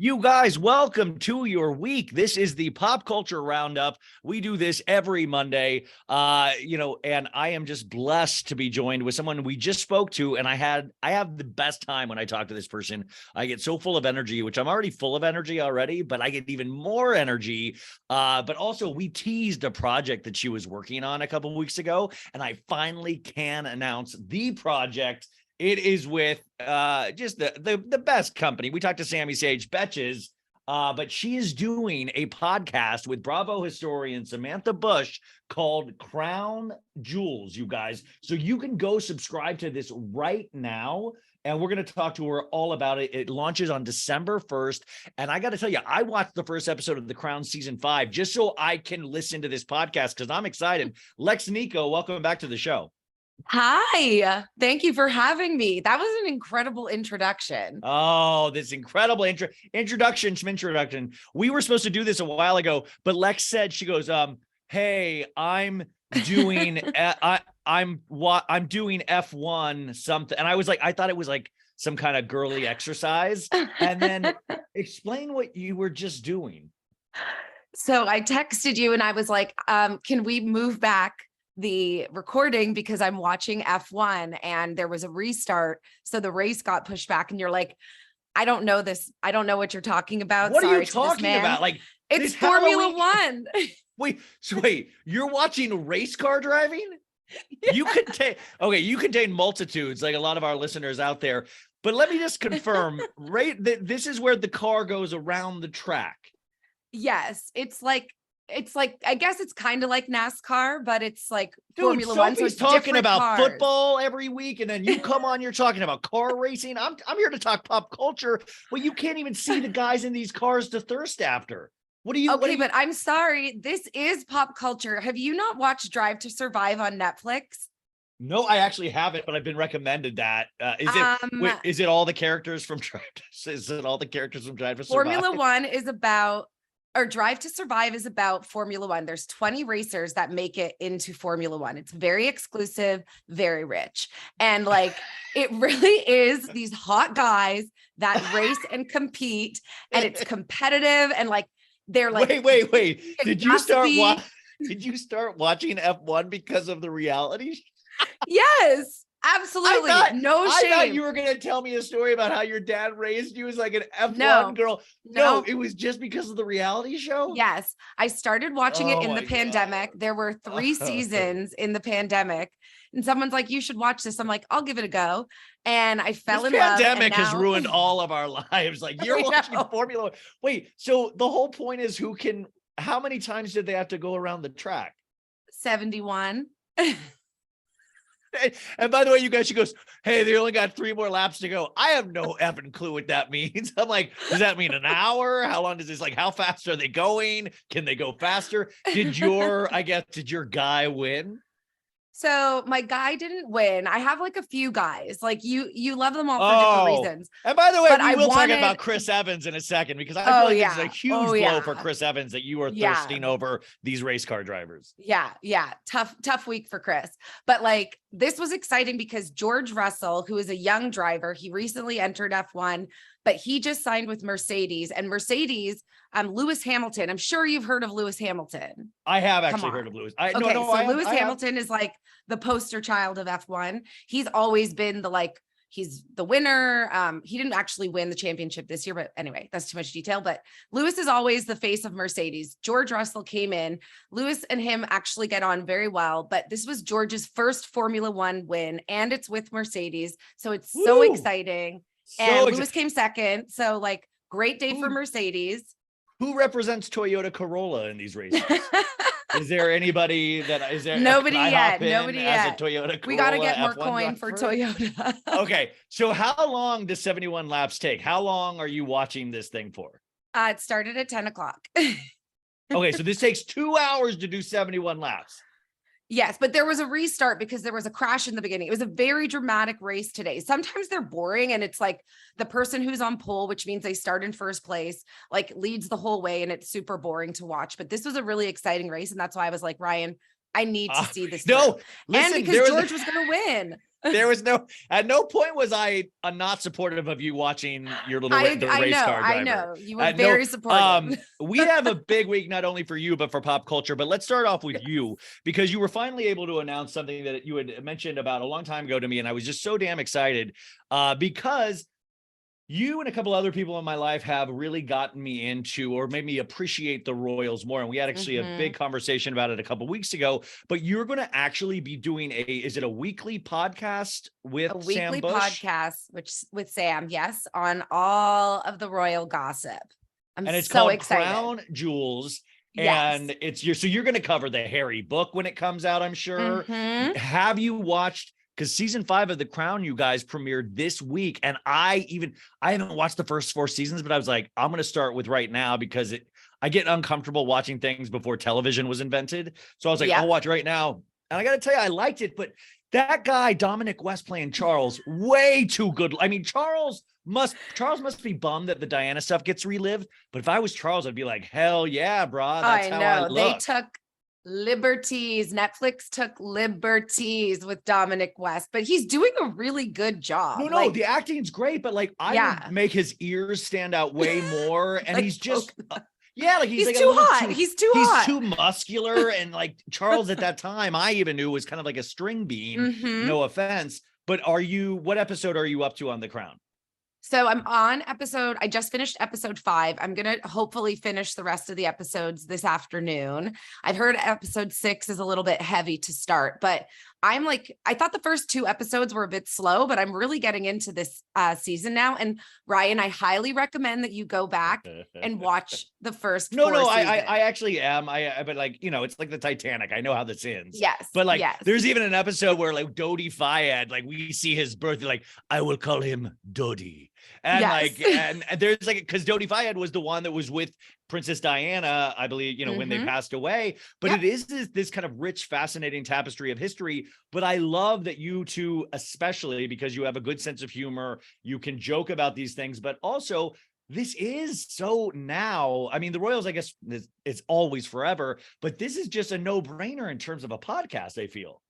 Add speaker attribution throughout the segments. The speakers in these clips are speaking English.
Speaker 1: You guys, welcome to your week. This is the Pop Culture Roundup. We do this every Monday, and I am just blessed to be joined with someone we just spoke to, and I have the best time when I talk to this person. I get so full of energy, which I'm already full of energy already, but I get even more energy. But also, we teased a project that she was working on a couple of weeks ago, and I finally can announce the project. It is with just the best company. We talked to Sammy Sage Betches, but she is doing a podcast with Bravo historian Samantha Bush called Crown Jewels, you guys. So you can go subscribe to this right now. And we're going to talk to her all about it. It launches on December 1st. And I got to tell you, I watched the first episode of The Crown season 5 just so I can listen to this podcast because I'm excited. Lex Niko, welcome back to the show.
Speaker 2: Hi, thank you for having me. That was an incredible introduction.
Speaker 1: Oh, this incredible introduction. We were supposed to do this a while ago, but Lex said, she goes, hey, I'm doing I'm doing F1 something. And I was like, I thought it was like some kind of girly exercise. And then explain what you were just doing.
Speaker 2: So I texted you and I was like, can we move back the recording because I'm watching F1 and there was a restart. So the race got pushed back and you're like, I don't know this. I don't know what you're talking about.
Speaker 1: What are you talking about? Like
Speaker 2: it's Formula One.
Speaker 1: Wait, you're watching race car driving? Yeah. You contain multitudes like a lot of our listeners out there. But let me just confirm, right? This is where the car goes around the track.
Speaker 2: Yes. It's like, I guess it's kind of like NASCAR, but it's like Formula One. So it's
Speaker 1: talking about
Speaker 2: cars.
Speaker 1: Football every week, and then you come on, you're talking about car racing. I'm here to talk pop culture. Well, you can't even see the guys in these cars to thirst after.
Speaker 2: But I'm sorry. This is pop culture. Have you not watched Drive to Survive on Netflix?
Speaker 1: No, I actually haven't, but I've been recommended that. Is it all the characters from Drive to Survive?
Speaker 2: Formula One is about. Or Drive to Survive is about Formula One. There's 20 racers that make it into Formula One. It's very exclusive, very rich. And like, it really is these hot guys that race and compete and it's competitive. And like, they're like,
Speaker 1: wait. Did you start watching F1 because of the reality?
Speaker 2: Yes. Absolutely. No shame.
Speaker 1: I thought you were going to tell me a story about how your dad raised you as like an F1 girl. No, it was just because of the reality show?
Speaker 2: Yes. I started watching it in the pandemic. There were 3 seasons in the pandemic. And someone's like, you should watch this. I'm like, I'll give it a go. And I fell in love.
Speaker 1: The pandemic has ruined all of our lives. Like you're watching Formula One. Wait, so the whole point is how many times did they have to go around the track?
Speaker 2: 71.
Speaker 1: And by the way, she goes, hey, they only got 3 more laps to go. I have no effing clue what that means. I'm like, does that mean an hour? How long does this, like, how fast are they going? Can they go faster? Did your guy win?
Speaker 2: So my guy didn't win. I have like a few guys. Like you love them all for different reasons.
Speaker 1: And by the way, we will talk about Chris Evans in a second because I feel like it's a huge blow for Chris Evans that you are thirsting over these race car drivers.
Speaker 2: Yeah. Tough week for Chris. But like this was exciting because George Russell, who is a young driver, he recently entered F1, but he just signed with Mercedes and Mercedes, Lewis Hamilton. I'm sure you've heard of Lewis Hamilton.
Speaker 1: I have actually heard of Lewis.
Speaker 2: Lewis Hamilton is like the poster child of F1. He's always been he's the winner. He didn't actually win the championship this year, but anyway, that's too much detail. But Lewis is always the face of Mercedes. George Russell came in. Lewis and him actually get on very well, but this was George's first Formula One win, and it's with Mercedes. So it's so exciting. Lewis came second. So like great day for Mercedes.
Speaker 1: Who represents Toyota Corolla in these races? Is there anybody that is there?
Speaker 2: Nobody yet.
Speaker 1: As a Toyota Corolla,
Speaker 2: we got to get more coin for Toyota.
Speaker 1: Okay. So how long does 71 laps take? How long are you watching this thing for?
Speaker 2: It started at 10 o'clock.
Speaker 1: Okay. So this takes 2 hours to do 71 laps.
Speaker 2: Yes, but there was a restart because there was a crash in the beginning. It was a very dramatic race today. Sometimes they're boring and it's like the person who's on pole, which means they start in first place, like leads the whole way and it's super boring to watch. But this was a really exciting race. And that's why I was like, Ryan, I need to see this.
Speaker 1: No, listen,
Speaker 2: and because George was going to win.
Speaker 1: at no point was I not supportive of you watching your little race car driver.
Speaker 2: I know. You were very supportive.
Speaker 1: We have a big week, not only for you, but for pop culture. But let's start off with you, because you were finally able to announce something that you had mentioned about a long time ago to me. And I was just so damn excited because you and a couple other people in my life have really gotten me into, or made me appreciate the Royals more. And we had actually a big conversation about it a couple weeks ago, but you're going to actually be doing is it a weekly podcast with
Speaker 2: a weekly
Speaker 1: Sam Bush?
Speaker 2: podcast, with Sam, yes, on all of the royal gossip.
Speaker 1: And it's
Speaker 2: so
Speaker 1: called
Speaker 2: excited.
Speaker 1: Crown Jewels.
Speaker 2: Yes.
Speaker 1: And so you're going to cover the Harry book when it comes out, I'm sure. Have you watched, because season 5 of The Crown, you guys, premiered this week. And I haven't watched the first 4 seasons, but I was like, I'm going to start with right now because I get uncomfortable watching things before television was invented. So I was like, I'll watch right now. And I got to tell you, I liked it, but that guy, Dominic West playing Charles, way too good. I mean, Charles must be bummed that the Diana stuff gets relived. But if I was Charles, I'd be like, hell yeah, bro. That's how I look.
Speaker 2: They took liberties. Netflix took liberties with Dominic West, but he's doing a really good job.
Speaker 1: No, the acting's great, but like I would make his ears stand out way more. And he's just he's like
Speaker 2: too hot. He's too
Speaker 1: muscular. And like Charles at that time, I even knew was kind of like a string bean. No offense. But what episode are you up to on The Crown?
Speaker 2: So I'm on I just finished episode 5. I'm going to hopefully finish the rest of the episodes this afternoon. I've heard episode 6 is a little bit heavy to start, but I thought the first 2 episodes were a bit slow, but I'm really getting into this season now. And Ryan, I highly recommend that you go back and watch the first 4 seasons.
Speaker 1: I actually am. But like, it's like the Titanic. I know how this ends.
Speaker 2: Yes.
Speaker 1: But like, there's even an episode where like Dodi Fayed, like we see his birth, like, I will call him Dodi. And and there's like, because Dodi Fayed was the one that was with Princess Diana, I believe, when they passed away. But it is this kind of rich, fascinating tapestry of history. But I love that you two, especially because you have a good sense of humor, you can joke about these things, but also this is so now. I mean, the Royals, I guess, it's always forever, but this is just a no-brainer in terms of a podcast, I feel.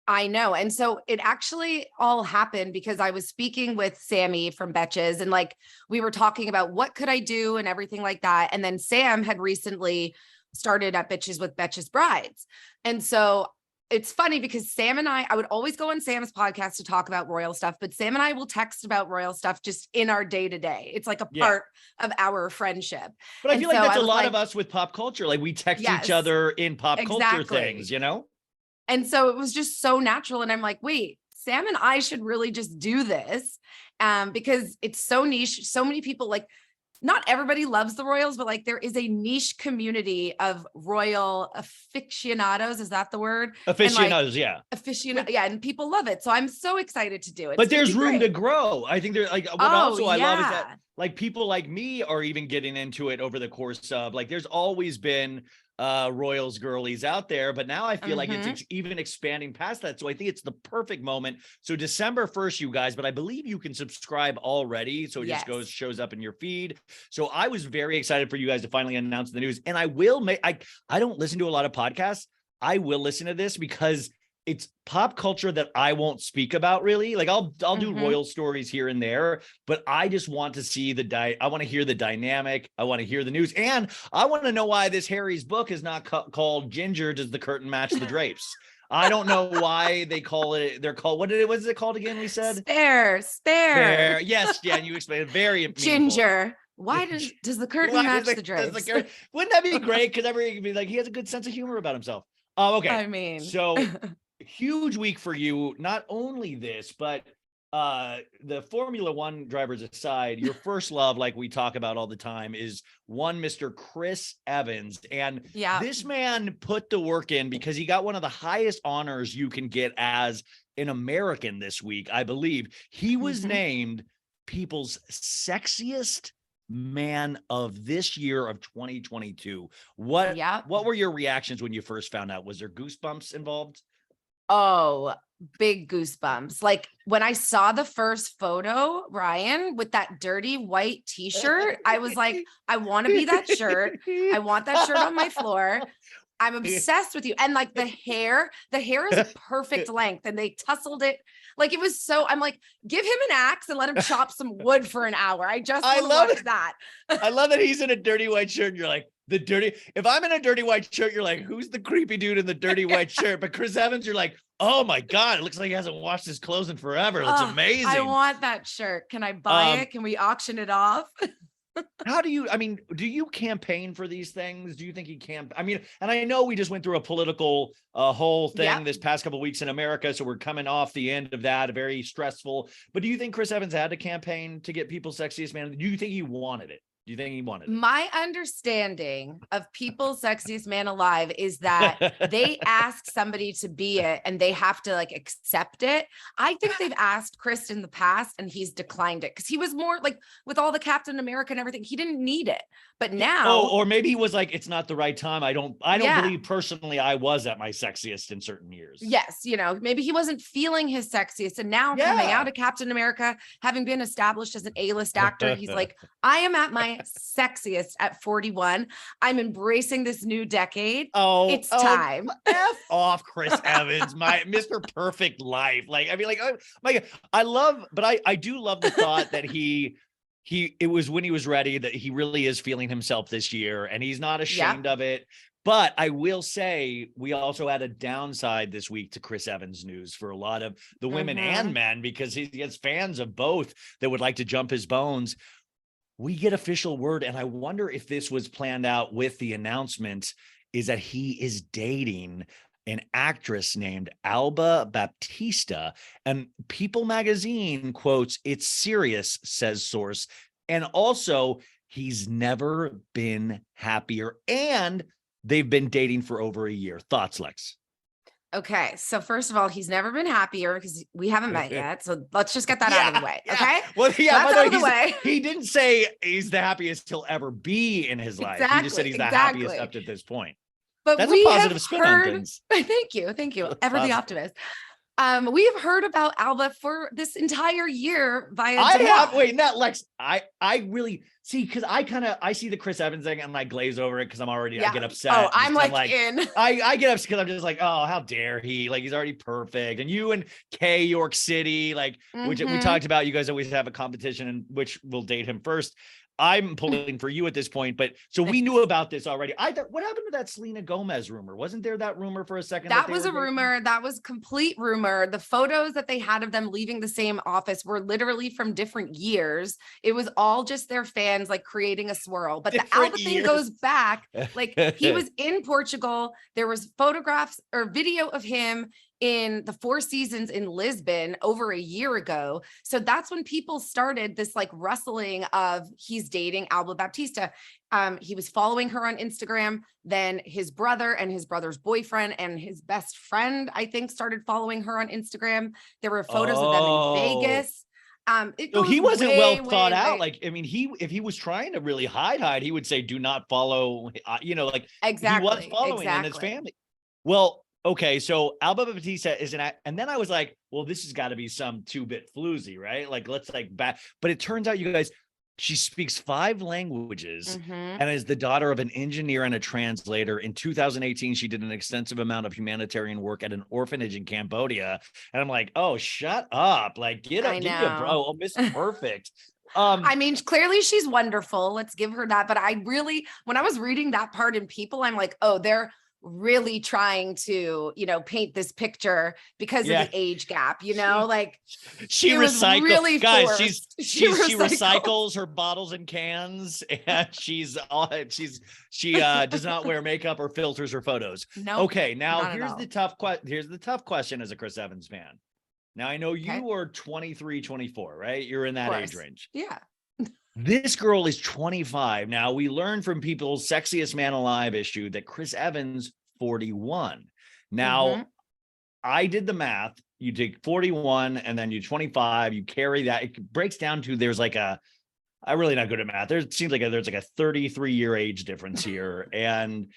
Speaker 2: I know. And so it actually all happened because I was speaking with Sammy from Betches, and like we were talking about what could I do and everything like that. And then Sam had recently started at Bitches with Betches Brides. And so it's funny because Sam and I would always go on Sam's podcast to talk about royal stuff, but Sam and I will text about royal stuff just in our day to day. It's like a part of our friendship.
Speaker 1: But I feel like that's a lot of us with pop culture. Like we text each other in pop culture things,
Speaker 2: And so it was just so natural. And I'm like, wait, Sam and I should really just do this because it's so niche. So many people, like, not everybody loves the Royals, but like there is a niche community of royal aficionados. Is that the word?
Speaker 1: Aficionados,
Speaker 2: and people love it. So I'm so excited to do it.
Speaker 1: But there's room to grow. I think there's like, what I love is that like people like me are even getting into it over the course of like, there's always been Royals girlies out there, but now I feel like it's even expanding past that. So I think it's the perfect moment. So December 1st, you guys, but I believe you can subscribe already. So it just shows up in your feed. So I was very excited for you guys to finally announce the news. And I will I don't listen to a lot of podcasts. I will listen to this because it's pop culture that I won't speak about really. Like I'll do royal stories here and there, but I just want to see I want to hear the dynamic. I want to hear the news. And I want to know why this Harry's book is not called Ginger. Does the curtain match the drapes? I don't know why they call it. They're called, what is it called again? We said
Speaker 2: Spare.
Speaker 1: Yes. Jen, you explained it. Very meaningful.
Speaker 2: Ginger. Why does the curtain match the drapes?
Speaker 1: Wouldn't that be great? Because everybody can be like, he has a good sense of humor about himself. Okay.
Speaker 2: I mean,
Speaker 1: so huge week for you. Not only this, but the Formula One drivers aside, your first love, like we talk about all the time, is one Mr. Chris Evans. And this man put the work in because he got one of the highest honors you can get as an American this week, I believe. He was named People's Sexiest Man of this year of 2022. What were your reactions when you first found out? Was there goosebumps involved?
Speaker 2: Oh, big goosebumps. Like when I saw the first photo, Ryan, with that dirty white t-shirt, I was like, I want to be that shirt. I want that shirt on my floor. I'm obsessed with you. And like the hair is perfect length and they tussled it. Like it was so, I'm like, give him an axe and let him chop some wood for an hour. I just want to watch that.
Speaker 1: I love that he's in a dirty white shirt. And you're like, if I'm in a dirty white shirt, you're like, who's the creepy dude in the dirty white shirt? But Chris Evans, you're like, oh my God, it looks like he hasn't washed his clothes in forever. That's amazing.
Speaker 2: I want that shirt. Can I buy it? Can we auction it off?
Speaker 1: Do you campaign for these things? Do you think he can? And I know we just went through a political whole thing this past couple of weeks in America. So we're coming off the end of that, very stressful. But do you think Chris Evans had to campaign to get People's Sexiest Man? Do you think he wanted it? Do you think he wanted it?
Speaker 2: My understanding of People's Sexiest Man Alive is that they ask somebody to be it and they have to like accept it. I think they've asked Chris in the past and he's declined it because he was more like with all the Captain America and everything, he didn't need it. But now,
Speaker 1: or maybe he was like, it's not the right time. I don't believe personally I was at my sexiest in certain years.
Speaker 2: Yes, maybe he wasn't feeling his sexiest, and now coming out of Captain America, having been established as an A-list actor, he's like, I am at my sexiest at 41. I'm embracing this new decade. It's time.
Speaker 1: F off, Chris Evans, my Mr. Perfect Life. Like, oh my God, I do love the thought that it was when he was ready, that he really is feeling himself this year and he's not ashamed of it. But I will say we also had a downside this week to Chris Evans news for a lot of the women and men, because he gets fans of both that would like to jump his bones. We get official word, and I wonder if this was planned out with the announcement, is that he is dating an actress named Alba Baptista, and People magazine quotes, "It's serious," says source. And also, he's never been happier, and they've been dating for over a year. Thoughts, Lex?
Speaker 2: Okay, so first of all, he's never been happier because we haven't met yet. So let's just get that out of the way. Okay.
Speaker 1: Well,
Speaker 2: that's out of the way.
Speaker 1: He didn't say he's the happiest he'll ever be in his life. He just said he's the happiest up to this point.
Speaker 2: But
Speaker 1: that's a positive spin on things.
Speaker 2: Thank you. Ever the optimist. We have heard about Alba for this entire year via.
Speaker 1: Lex. I really see, because I see the Chris Evans thing and I glaze over it because I get upset.
Speaker 2: Oh, I'm like in.
Speaker 1: I get upset because I'm just like, oh, how dare he? Like, he's already perfect. And you and Kay, York City, like, which we talked about, you guys always have a competition and which will date him first. I'm pulling for you at this point, but so we knew about this already. I thought, what happened to that Selena Gomez rumor? Wasn't there that rumor for a second?
Speaker 2: That was a rumor. That was complete rumor. The photos that they had of them leaving the same office were literally from different years. It was all just their fans like creating a swirl. But the Alba thing goes back. Like, he was in Portugal. There was photographs or video of him in the Four Seasons in Lisbon over a year ago. So that's when people started this like rustling of he's dating Alba Baptista. He was following her on Instagram. Then his brother and his brother's boyfriend and his best friend, I think, started following her on Instagram. There were photos of them in Vegas.
Speaker 1: So he wasn't well thought out. Like, I mean, if he was trying to really hide, he would say, do not follow, like
Speaker 2: exactly.
Speaker 1: He was following in his family. Well, okay, so Alba Baptista is and then I was like, well, this has got to be some 2-bit floozy, right? Like, let's like back. But it turns out, you guys, she speaks 5 languages and is the daughter of an engineer and a translator. In 2018, she did an extensive amount of humanitarian work at an orphanage in Cambodia. And I'm like, oh, shut up. Like, get up, bro. Oh, Miss Perfect.
Speaker 2: I mean, clearly she's wonderful. Let's give her that. But when I was reading that part in People, I'm like, oh, they're really trying to, paint this picture because of the age gap, like
Speaker 1: she recycles, really guys, she recycles her bottles and cans, and she does not wear makeup or filters her photos. No. Okay, now here's the tough question as a Chris Evans fan. Now I know you are 23, 24, right? You're in that age range.
Speaker 2: Yeah.
Speaker 1: This girl is 25. Now, we learned from People's Sexiest Man Alive issue that Chris Evans, 41. Now, I did the math. You take 41 and then you 25, you carry that. It breaks down to there's like I'm really not good at math. It seems like there's like a 33-year age difference here. And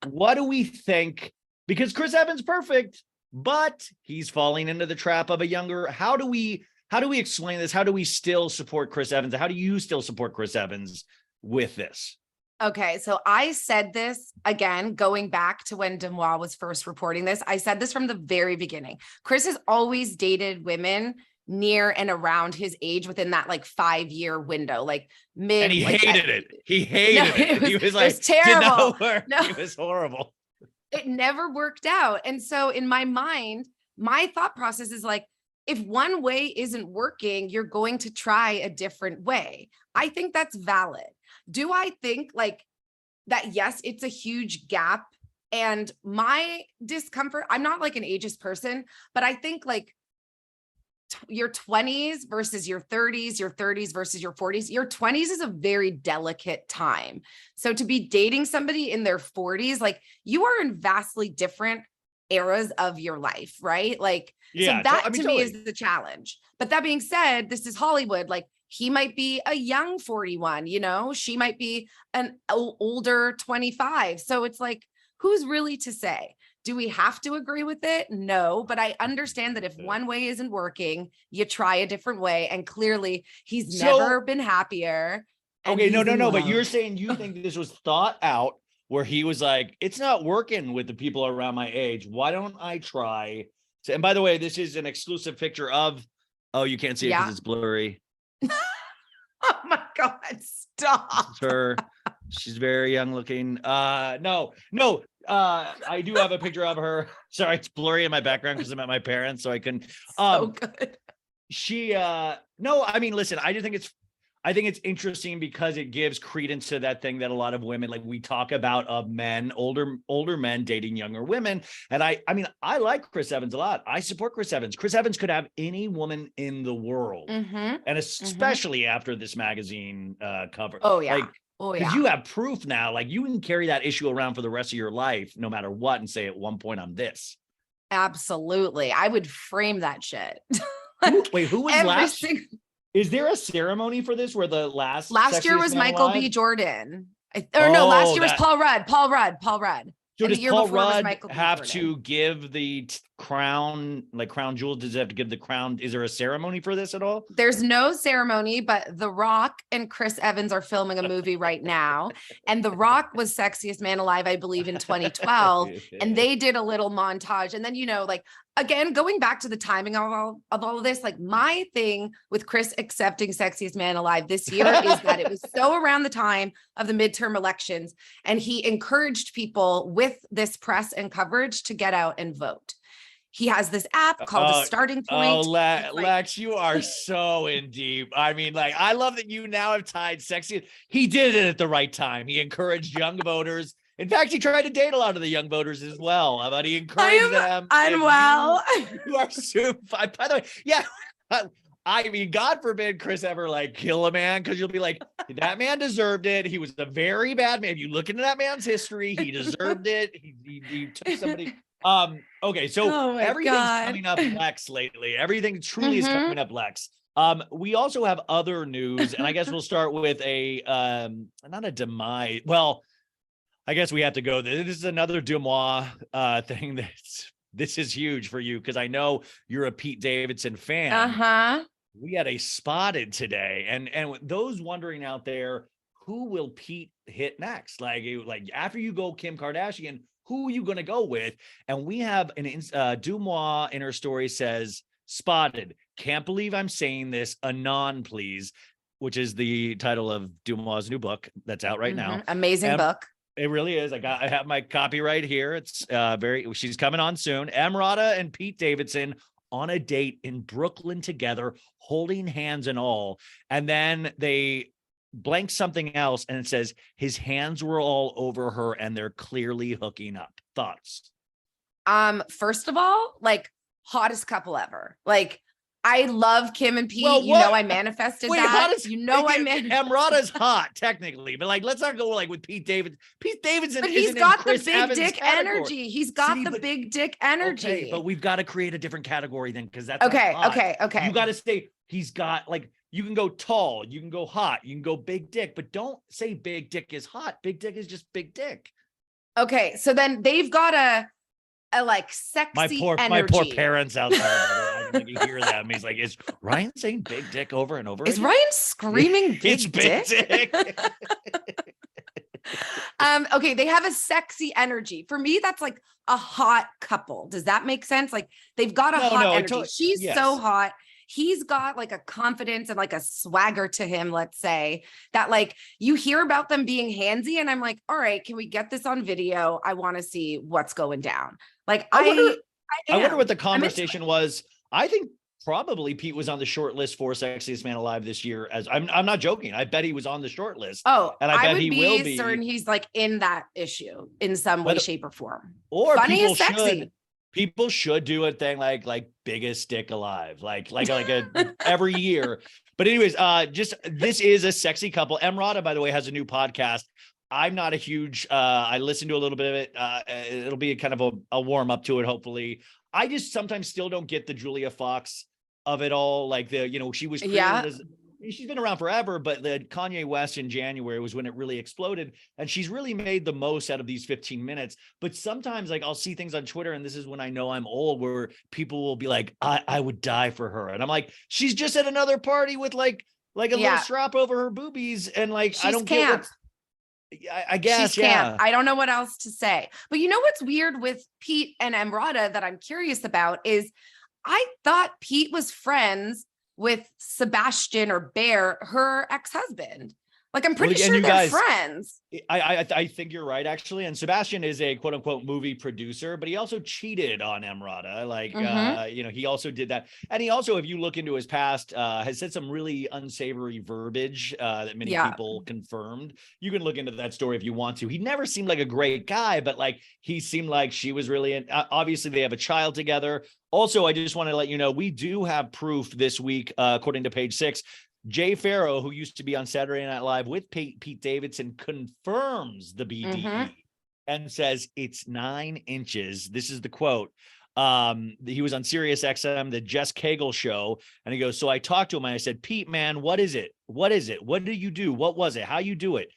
Speaker 1: what do we think? Because Chris Evans perfect, but he's falling into the trap of a younger. How do we explain this? How do we still support Chris Evans? How do you still support Chris Evans with this?
Speaker 2: Okay, so I said this again, going back to when Demois was first reporting this. I said this from the very beginning. Chris has always dated women near and around his age within that like 5-year window, like mid.
Speaker 1: And he
Speaker 2: like,
Speaker 1: hated it. He hated it. He was like,
Speaker 2: terrible.
Speaker 1: Did not work.
Speaker 2: No.
Speaker 1: It was horrible.
Speaker 2: It never worked out. And so in my mind, my thought process is like, if one way isn't working, you're going to try a different way. I think that's valid. Do I think like that? Yes, it's a huge gap. And my discomfort, I'm not like an ageist person, but I think like your 20s versus your 30s, your 30s versus your 40s, your 20s is a very delicate time. So to be dating somebody in their 40s, like you are in vastly different eras of your life, right? Like,
Speaker 1: yeah,
Speaker 2: so that to
Speaker 1: totally.
Speaker 2: me is the challenge. But that being said, this is Hollywood. Like he might be a young 41, you know, she might be an older 25. So it's like, who's really to say? Do we have to agree with it? No, but I understand that if one way isn't working, you try a different way. And clearly he's never been happier.
Speaker 1: Okay, no. But you're saying you think this was thought out where he was like, it's not working with the people around my age. Why don't I try? And by the way, this is an exclusive picture of, oh, you can't see it because it's blurry.
Speaker 2: Oh my God, stop.
Speaker 1: Her. She's very young looking. No. I do have a picture of her. Sorry, it's blurry in my background because I'm at my parents, so I couldn't.
Speaker 2: So good.
Speaker 1: She no, I mean, listen, I think it's interesting because it gives credence to that thing that a lot of women, like we talk about, of men, older men dating younger women. And I mean, I like Chris Evans a lot. I support Chris Evans. Chris Evans could have any woman in the world. And especially after this magazine cover.
Speaker 2: Oh yeah.
Speaker 1: Like, because you have proof now, like you can carry that issue around for the rest of your life, no matter what, and say at one point I'm this.
Speaker 2: Absolutely. I would frame that shit.
Speaker 1: Wait, who was last? Is there a ceremony for this where the last
Speaker 2: year was Michael B. Jordan? Last year was Paul Rudd.
Speaker 1: So does Paul Rudd have to give the crown, like crown jewels? Does it have to give the crown? Is there a ceremony for this at all?
Speaker 2: There's no ceremony, but The Rock and Chris Evans are filming a movie right now. And The Rock was Sexiest Man Alive, I believe, in 2012. And they did a little montage. And then, you know, like, again, going back to the timing of all of this, like my thing with Chris accepting Sexiest Man Alive this year is that it was so around the time of the midterm elections, and he encouraged people with this press and coverage to get out and vote. He has this app called The Starting Point.
Speaker 1: Oh, Lex, you are so in deep. I mean, like, I love that you now have tied sexy. He did it at the right time. He encouraged young voters. In fact, he tried to date a lot of the young voters as well, but he encouraged them.
Speaker 2: Unwell.
Speaker 1: You are super. By the way, yeah. I mean, God forbid Chris ever like kill a man, because you'll be like, that man deserved it. He was a very bad man. If you look into that man's history, he deserved it. He took somebody. Okay, so everything's coming up, Lex, lately. Everything truly is coming up, Lex. We also have other news, and I guess we'll start with a not a demise. Well, I guess we have to go. This is another Demois thing. This is huge for you because I know you're a Pete Davidson fan. We had a spotted today, and those wondering out there, who will Pete hit next? Like after you go Kim Kardashian, who are you going to go with? And we have an Demois in her story says, spotted. Can't believe I'm saying this. Anon, please, which is the title of Demois' new book that's out right now.
Speaker 2: Amazing book.
Speaker 1: It really is. I have my copy right here. It's she's coming on soon. EmRata and Pete Davidson on a date in Brooklyn together, holding hands and all. And then they blank something else and it says his hands were all over her and they're clearly hooking up. Thoughts?
Speaker 2: First of all, like hottest couple ever. Like I love Kim and Pete.
Speaker 1: Well,
Speaker 2: you know, I manifested that.
Speaker 1: EmRata's hot technically, but like, let's not go like with Pete Davidson. Pete Davidson,
Speaker 2: but he's got the big dick energy. He's got the big dick energy.
Speaker 1: Okay, but we've got to create a different category then, because that's
Speaker 2: okay.
Speaker 1: You got to say he's got like. You can go tall, you can go hot, you can go big dick, but don't say big dick is hot. Big dick is just big dick.
Speaker 2: Okay, so then they've got a like sexy energy.
Speaker 1: My poor parents out there. I can hear them. He's like, is Ryan saying big dick over and over?
Speaker 2: Is Ryan screaming big
Speaker 1: it's big dick?
Speaker 2: Okay, they have a sexy energy. For me, that's like a hot couple. Does that make sense? Like they've got a hot energy. She's so hot. He's got like a confidence and like a swagger to him, let's say, that like you hear about them being handsy and I'm like, all right, can we get this on video? I want to see what's going down. Like I
Speaker 1: wonder what the conversation was. I think probably Pete was on the short list for Sexiest Man Alive this year. As I'm not joking. I bet he was on the short list.
Speaker 2: Oh,
Speaker 1: and I bet he will
Speaker 2: be certain he's like in that issue in some way, shape, or form.
Speaker 1: Or
Speaker 2: funny is sexy.
Speaker 1: People should do a thing like biggest dick alive, like a every year. But anyways, this is a sexy couple. EmRata, by the way, has a new podcast. I'm not a huge, I listened to a little bit of it. It'll be a kind of a warm up to it. Hopefully. I just sometimes still don't get the Julia Fox of it all. Like she was, she's been around forever, but the Kanye West in January was when it really exploded. And she's really made the most out of these 15 minutes. But sometimes like I'll see things on Twitter, and this is when I know I'm old, where people will be like, I would die for her. And I'm like, she's just at another party with like a little strap over her boobies. And like, I don't get I guess,
Speaker 2: I don't know what else to say. But you know what's weird with Pete and EmRata that I'm curious about is I thought Pete was friends with Sebastian or Bear, her ex-husband. Like, I'm pretty sure they're friends.
Speaker 1: I think you're right, actually. And Sebastian is a quote unquote movie producer, but he also cheated on EmRata. Like, he also did that. And he also, if you look into his past, has said some really unsavory verbiage that many people confirmed. You can look into that story if you want to. He never seemed like a great guy, but like, he seemed like she was really, obviously they have a child together. Also, I just want to let you know, we do have proof this week, according to Page Six. Jay Farrow, who used to be on Saturday Night Live with Pete Davidson, confirms the BDE and says it's 9 inches. This is the quote. He was on Sirius XM, the Jess Cagle show, and he goes, so I talked to him and I said, Pete, man, what is it? What is it? What do you do? What was it? How you do it?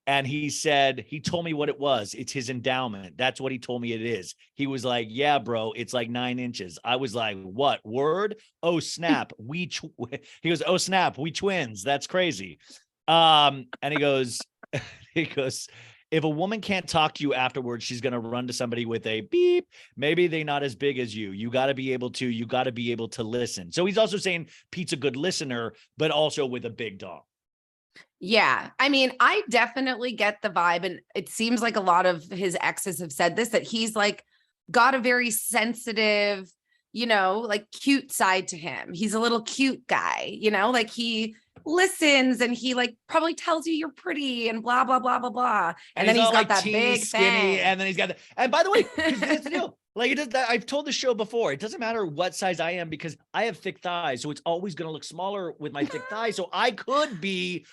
Speaker 1: And he said, he told me what it was. It's his endowment. That's what he told me it is. He was like, yeah, bro, it's like 9 inches. I was like, what word? Oh, snap. He goes, oh, snap. We twins. That's crazy. And he goes, if a woman can't talk to you afterwards, she's going to run to somebody with a beep. Maybe they're not as big as you. You got to be able to listen. So he's also saying Pete's a good listener, but also with a big dog.
Speaker 2: Yeah. I mean, I definitely get the vibe. And it seems like a lot of his exes have said this, that he's like got a very sensitive, like cute side to him. He's a little cute guy, like he listens and he like probably tells you you're pretty and blah, blah, blah, blah, blah. And then he's got like that big
Speaker 1: skinny
Speaker 2: thing.
Speaker 1: And then he's got and by the way, that's the deal. Like it does that. I've told the show before. It doesn't matter what size I am because I have thick thighs, so it's always going to look smaller with my thick thighs. So I could be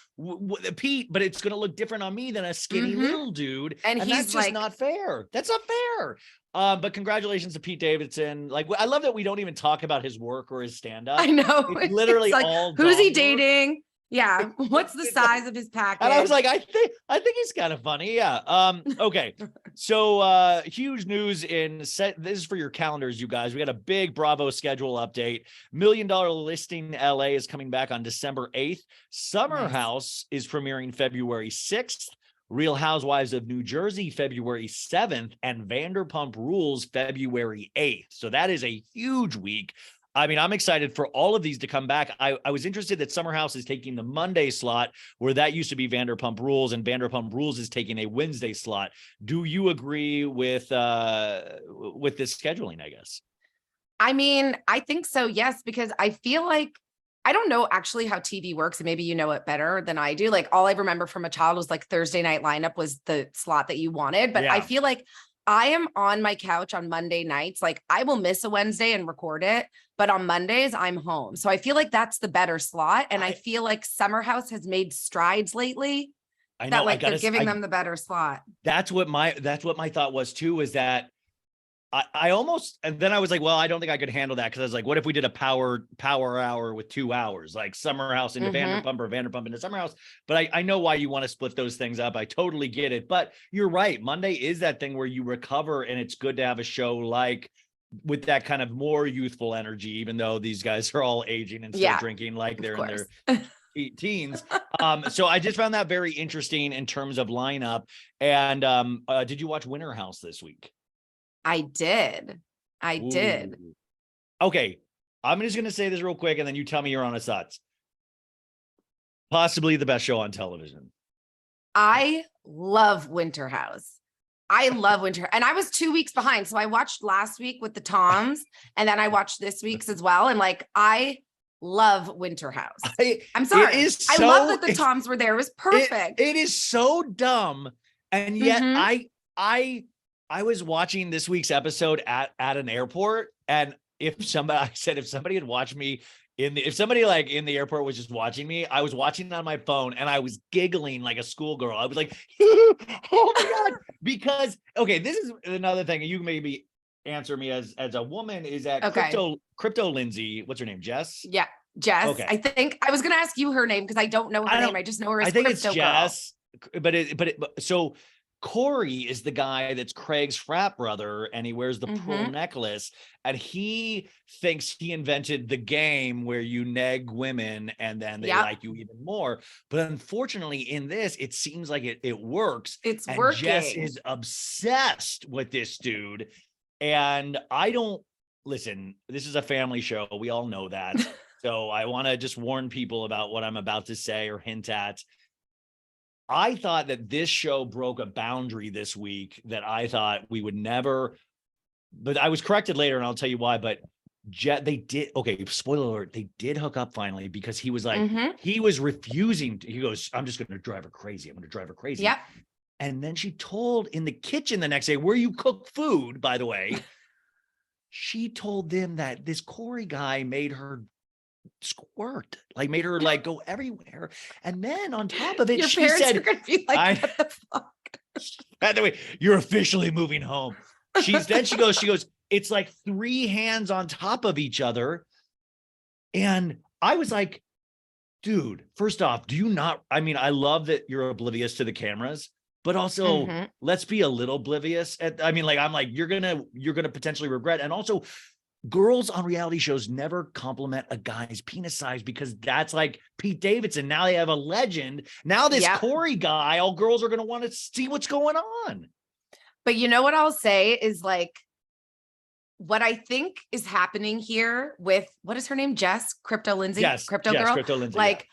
Speaker 1: Pete, but it's going to look different on me than a skinny little dude, and he's that's just not fair. That's not fair. But congratulations to Pete Davidson. Like I love that we don't even talk about his work or his stand-up.
Speaker 2: I know.
Speaker 1: It's literally
Speaker 2: like,
Speaker 1: all
Speaker 2: who's he dating? Yeah. What's the size of his package?
Speaker 1: And I was like, I think he's kind of funny. Yeah. Okay. So huge news this is for your calendars, you guys. We got a big Bravo schedule update. $1 Million Listing LA is coming back on December 8th. Summer House is premiering February 6th. Real Housewives of New Jersey, February 7th, and Vanderpump Rules, February 8th. So that is a huge week. I mean, I'm excited for all of these to come back. I was interested that Summer House is taking the Monday slot where that used to be Vanderpump Rules, and Vanderpump Rules is taking a Wednesday slot. Do you agree with this scheduling, I guess?
Speaker 2: I mean, I think so, yes, because I feel like I don't know actually how TV works, and maybe you know it better than I do. Like all I remember from a child was like Thursday night lineup was the slot that you wanted, but I feel like I am on my couch on Monday nights. Like I will miss a Wednesday and record it, but on Mondays I'm home. So I feel like that's the better slot. And I feel like Summer House has made strides lately. I know, that like they're giving them the better slot.
Speaker 1: That's what my thought was too, is that I almost, and then I was like, well, I don't think I could handle that. Cause I was like, what if we did a power hour with 2 hours, like Summer House into Vanderpump or Vanderpump into Summer House. But I know why you want to split those things up. I totally get it, but you're right. Monday is that thing where you recover, and it's good to have a show like with that kind of more youthful energy, even though these guys are all aging and still drinking like they're in their teens. So I just found that very interesting in terms of lineup. And did you watch Winter House this week?
Speaker 2: I did.
Speaker 1: Ooh. Okay. I'm just going to say this real quick, and then you tell me you're on its thoughts. Possibly the best show on television.
Speaker 2: I love Winter House. And I was 2 weeks behind. So I watched last week with the Toms, and then I watched this week's as well. And like, I love Winter House. I'm sorry. I love that the Toms were there. It was perfect.
Speaker 1: It is so dumb. And yet I was watching this week's episode at an airport. And if somebody had watched me if somebody like in the airport was just watching me, I was watching on my phone and I was giggling like a schoolgirl. I was like, oh my God. Because, okay, this is another thing. You maybe answer me as a woman is that crypto Lindsay, what's her name? Jess?
Speaker 2: Yeah. Jess.
Speaker 1: Okay.
Speaker 2: I think I was going to ask you her name because I don't know her name. I just know her as
Speaker 1: Crypto
Speaker 2: it's
Speaker 1: Jess, girl. So Corey is the guy that's Craig's frat brother, and he wears the pearl necklace, and he thinks he invented the game where you neg women and then they like you even more. But unfortunately in this, it seems like it works.
Speaker 2: It's working.
Speaker 1: Jess is obsessed with this dude. And listen, this is a family show. We all know that. So I want to just warn people about what I'm about to say or hint at. I thought that this show broke a boundary this week that I thought we would never, but I was corrected later and I'll tell you why, but they did. Okay. Spoiler alert. They did hook up finally because he was like, he was refusing. He goes, I'm just going to drive her crazy. I'm going to drive her crazy.
Speaker 2: Yep.
Speaker 1: And then she told in the kitchen the next day where you cook food, by the way, she told them that this Corey guy made her squirt, like made her like go everywhere. And then on top of it,
Speaker 2: your
Speaker 1: she
Speaker 2: parents
Speaker 1: said,
Speaker 2: are gonna be like, what the fuck?
Speaker 1: By the way, you're officially moving home. She goes, it's like 3 hands on top of each other. And I was like, dude, first off, I love that you're oblivious to the cameras, but also let's be a little oblivious I'm like, you're gonna potentially regret. And also, girls on reality shows never compliment a guy's penis size because that's like Pete Davidson. Now they have a legend. Now this Corey guy, all girls are going to want to see what's going on.
Speaker 2: But you know what I'll say is like, what I think is happening here with, what is her name? Jess? Crypto Lindsay?
Speaker 1: Yes,
Speaker 2: Crypto
Speaker 1: Jess,
Speaker 2: girl?
Speaker 1: Crypto Lindsay,
Speaker 2: like,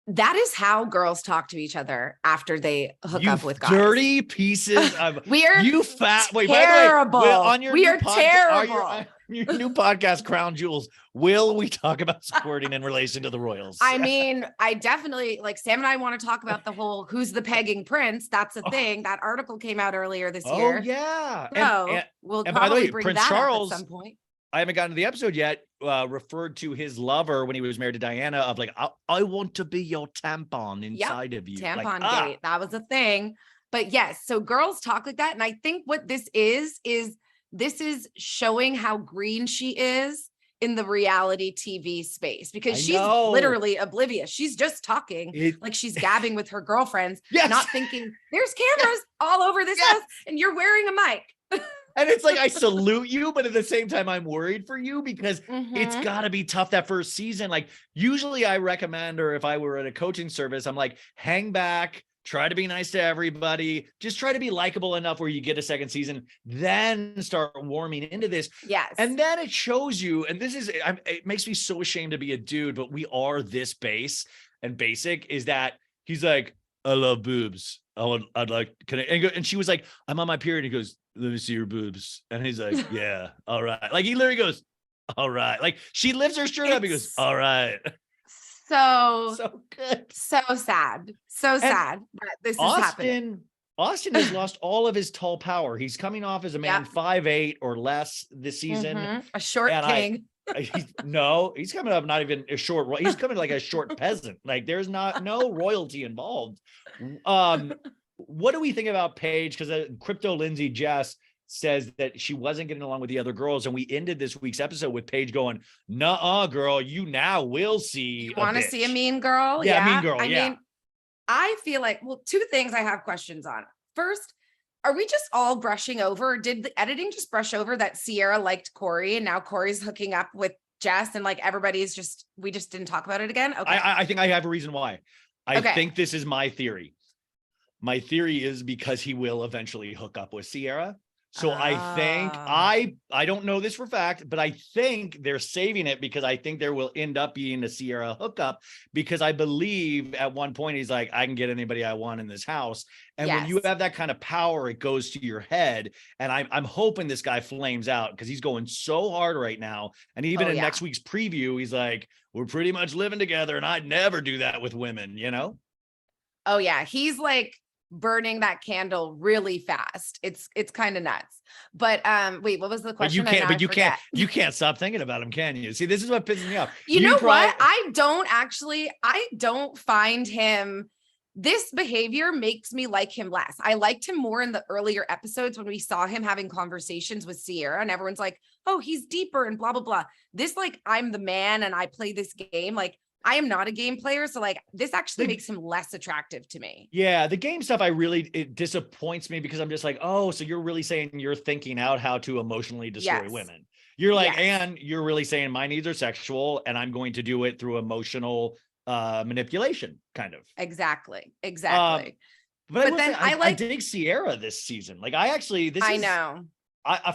Speaker 2: that is how girls talk to each other after they hook up with guys.
Speaker 1: Dirty pieces of
Speaker 2: you
Speaker 1: fat.
Speaker 2: Wait, terrible.
Speaker 1: By the way, on your
Speaker 2: we are terrible.
Speaker 1: Your new podcast, Crown Jewels. Will we talk about squirting in relation to the Royals?
Speaker 2: I mean, I definitely Sam and I want to talk about the whole "who's the pegging prince." That's a thing. That article came out earlier this year.
Speaker 1: Oh yeah.
Speaker 2: So we'll probably bring
Speaker 1: Prince
Speaker 2: that
Speaker 1: Charles,
Speaker 2: up at some point.
Speaker 1: I haven't gotten to the episode yet. Referred to his lover when he was married to Diana of like, I want to be your tampon inside of you.
Speaker 2: Tampon gate. That was a thing. But yes, so girls talk like that. And I think what this is this is showing how green she is in the reality TV space because she's literally oblivious. She's just talking like she's gabbing with her girlfriends, not thinking there's cameras all over this house and you're wearing a mic.
Speaker 1: And it's like, I salute you, but at the same time, I'm worried for you because it's got to be tough that first season. Like usually I recommend, or if I were at a coaching service, I'm like, hang back, try to be nice to everybody. Just try to be likable enough where you get a second season, then start warming into this.
Speaker 2: Yes.
Speaker 1: And then it shows you, and it makes me so ashamed to be a dude, but we are this base and basic is that he's like, I love boobs. I'd like, and she was like, I'm on my period. He goes, let me see your boobs. And he's like, yeah, all right. Like he literally goes, all right. Like she lifts her shirt up. He goes, all right.
Speaker 2: So
Speaker 1: good.
Speaker 2: So sad. So sad that this is happening.
Speaker 1: Austin has lost all of his tall power. He's coming off as a man 5'8" or less this season.
Speaker 2: A short king.
Speaker 1: He's coming up not even a short. He's coming like a short peasant. Like there's no royalty involved. What do we think about Paige? Because Crypto Lindsay Jess says that she wasn't getting along with the other girls, and we ended this week's episode with Paige going, "Nuh-uh, girl, you now will see."
Speaker 2: You want to see a mean girl?
Speaker 1: Yeah, mean girl. I mean,
Speaker 2: I feel like, two things I have questions on. First, are we just all brushing over? Did the editing just brush over that Sierra liked Corey and now Corey's hooking up with Jess and like everybody's just, we just didn't talk about it again? Okay.
Speaker 1: I think I have a reason why. I
Speaker 2: Okay.
Speaker 1: think this is my theory. My theory is because he will eventually hook up with Sierra. So I think I don't know this for fact, but I think they're saving it because I think there will end up being a Sierra hookup, because I believe at one point he's like, I can get anybody I want in this house. And when you have that kind of power, it goes to your head. And I'm hoping this guy flames out because he's going so hard right now. And even in next week's preview, he's like, we're pretty much living together and I'd never do that with women, you know?
Speaker 2: Oh yeah. He's like burning that candle really fast. It's kind of nuts. But wait, what was the question?
Speaker 1: You can't stop thinking about him, can you? See, this is what pisses me off.
Speaker 2: You know what? I don't find him, this behavior makes me like him less. I liked him more in the earlier episodes when we saw him having conversations with Sierra and everyone's like, oh, he's deeper and blah, blah, blah. This, like, I'm the man and I play this game. Like, I am not a game player. So like this actually makes him less attractive to me. Yeah.
Speaker 1: The game stuff, it disappoints me because I'm just like, oh, so you're really saying you're thinking out how to emotionally destroy women. You're like, and you're really saying my needs are sexual and I'm going to do it through emotional manipulation kind of.
Speaker 2: Exactly.
Speaker 1: But then I dig Sierra this season. Like I know.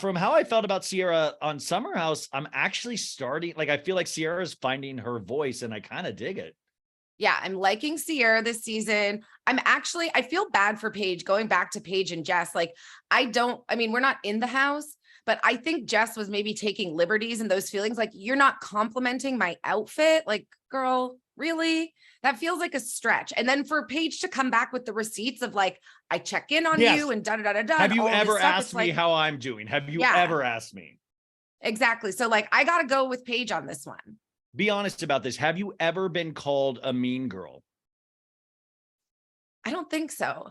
Speaker 1: From how I felt about Sierra on Summer House, I'm actually starting, like, I feel like Sierra's finding her voice and I kind of dig it.
Speaker 2: Yeah, I'm liking Sierra this season. I feel bad for Paige, going back to Paige and Jess. Like, we're not in the house, but I think Jess was maybe taking liberties in those feelings. Like, you're not complimenting my outfit. Like, girl, really? That feels like a stretch. And then for Paige to come back with the receipts of like, I check in on you and da-da-da-da-da.
Speaker 1: Have you ever asked me how I'm doing? Have you ever asked me?
Speaker 2: Exactly. So like, I got to go with Paige on this one.
Speaker 1: Be honest about this. Have you ever been called a mean girl?
Speaker 2: I don't think so.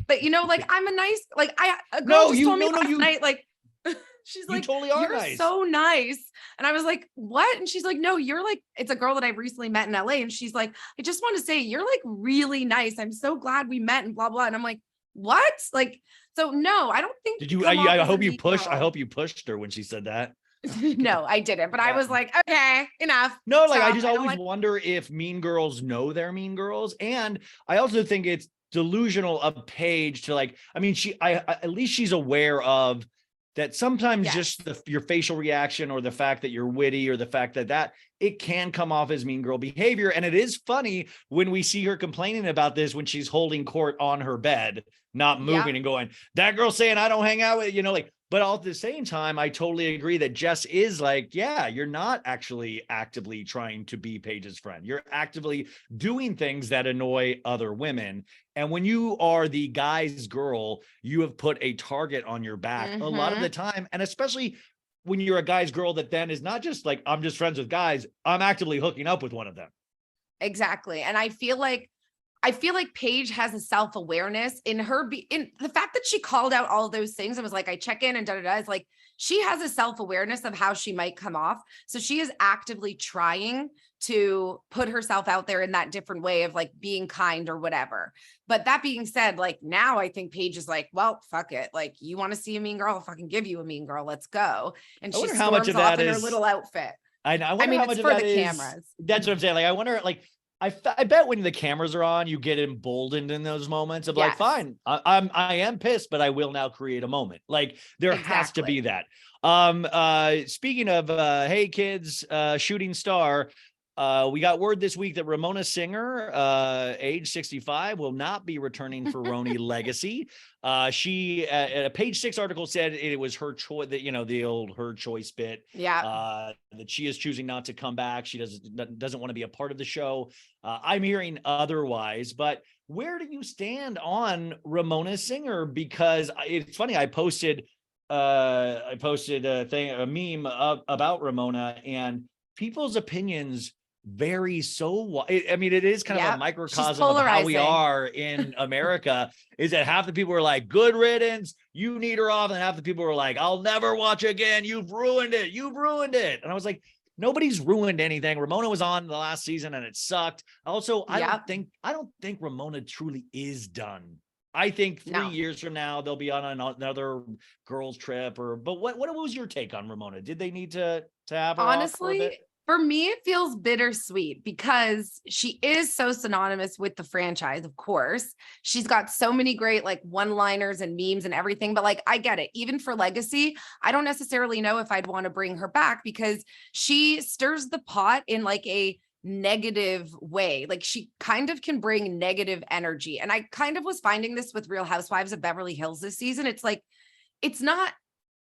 Speaker 2: But you know, like I'm a nice, like a girl just told me last night, like, she's like,
Speaker 1: totally are
Speaker 2: you're
Speaker 1: nice.
Speaker 2: So nice. And I was like, what? And she's like, no, you're like, it's a girl that I recently met in LA. And she's like, I just want to say you're like really nice. I'm so glad we met and blah, blah. And I'm like, what? Like, so no, I don't think.
Speaker 1: Did you, I hope you pushed, I hope you pushed her when she said that.
Speaker 2: No, I didn't, but I was like, okay, enough.
Speaker 1: No, like, I just always wonder if mean girls know they're mean girls. And I also think it's delusional of Paige to like, I mean, at least she's aware of that sometimes just your facial reaction or the fact that you're witty or the fact that it can come off as mean girl behavior. And it is funny when we see her complaining about this, when she's holding court on her bed, not moving and going, that girl saying I don't hang out with, like, but all at the same time, I totally agree that Jess is like, yeah, you're not actually actively trying to be Paige's friend. You're actively doing things that annoy other women. And when you are the guy's girl, you have put a target on your back a lot of the time. And especially when you're a guy's girl, that then is not just like, I'm just friends with guys, I'm actively hooking up with one of them.
Speaker 2: Exactly. And I feel like Paige has a self-awareness in her, in the fact that she called out all of those things and was like, I check in and da-da-da, is like, she has a self-awareness of how she might come off. So she is actively trying to put herself out there in that different way of like being kind or whatever. But that being said, like now I think Paige is like, well, fuck it. Like, you want to see a mean girl? I'll fucking give you a mean girl. Let's go. And she storms off in her little outfit.
Speaker 1: I mean,
Speaker 2: it's for the cameras.
Speaker 1: That's what I'm saying. Like, I wonder, like, I bet when the cameras are on, you get emboldened in those moments of like, fine, I am pissed, but I will now create a moment. Like, there has to be that. Speaking of, hey kids, shooting star, we got word this week that Ramona Singer, age 65, will not be returning for Roni Legacy. She, a Page 6 article said it was her choice, that, the old her choice bit. Yeah. That she is choosing not to come back. She doesn't want to be a part of the show. I'm hearing otherwise, but where do you stand on Ramona Singer? Because it's funny, I posted a meme about Ramona, and people's opinions vary so I mean, it is kind of a microcosm of how we are in America, is that half the people are like, good riddance, you need her off, and half the people are like, I'll never watch again, you've ruined it. And I was like, nobody's ruined anything. Ramona was on the last season and it sucked. Also, I don't think Ramona truly is done. I think 3
Speaker 2: No.
Speaker 1: years from now they'll be on another girls trip but what was your take on Ramona? Did they need to have her off for a bit?
Speaker 2: Honestly, for me, it feels bittersweet because she is so synonymous with the franchise, of course. She's got so many great like one-liners and memes and everything, but like I get it. Even for legacy, I don't necessarily know if I'd want to bring her back because she stirs the pot in like a negative way. Like she kind of can bring negative energy. And I kind of was finding this with Real Housewives of Beverly Hills this season. It's like, it's not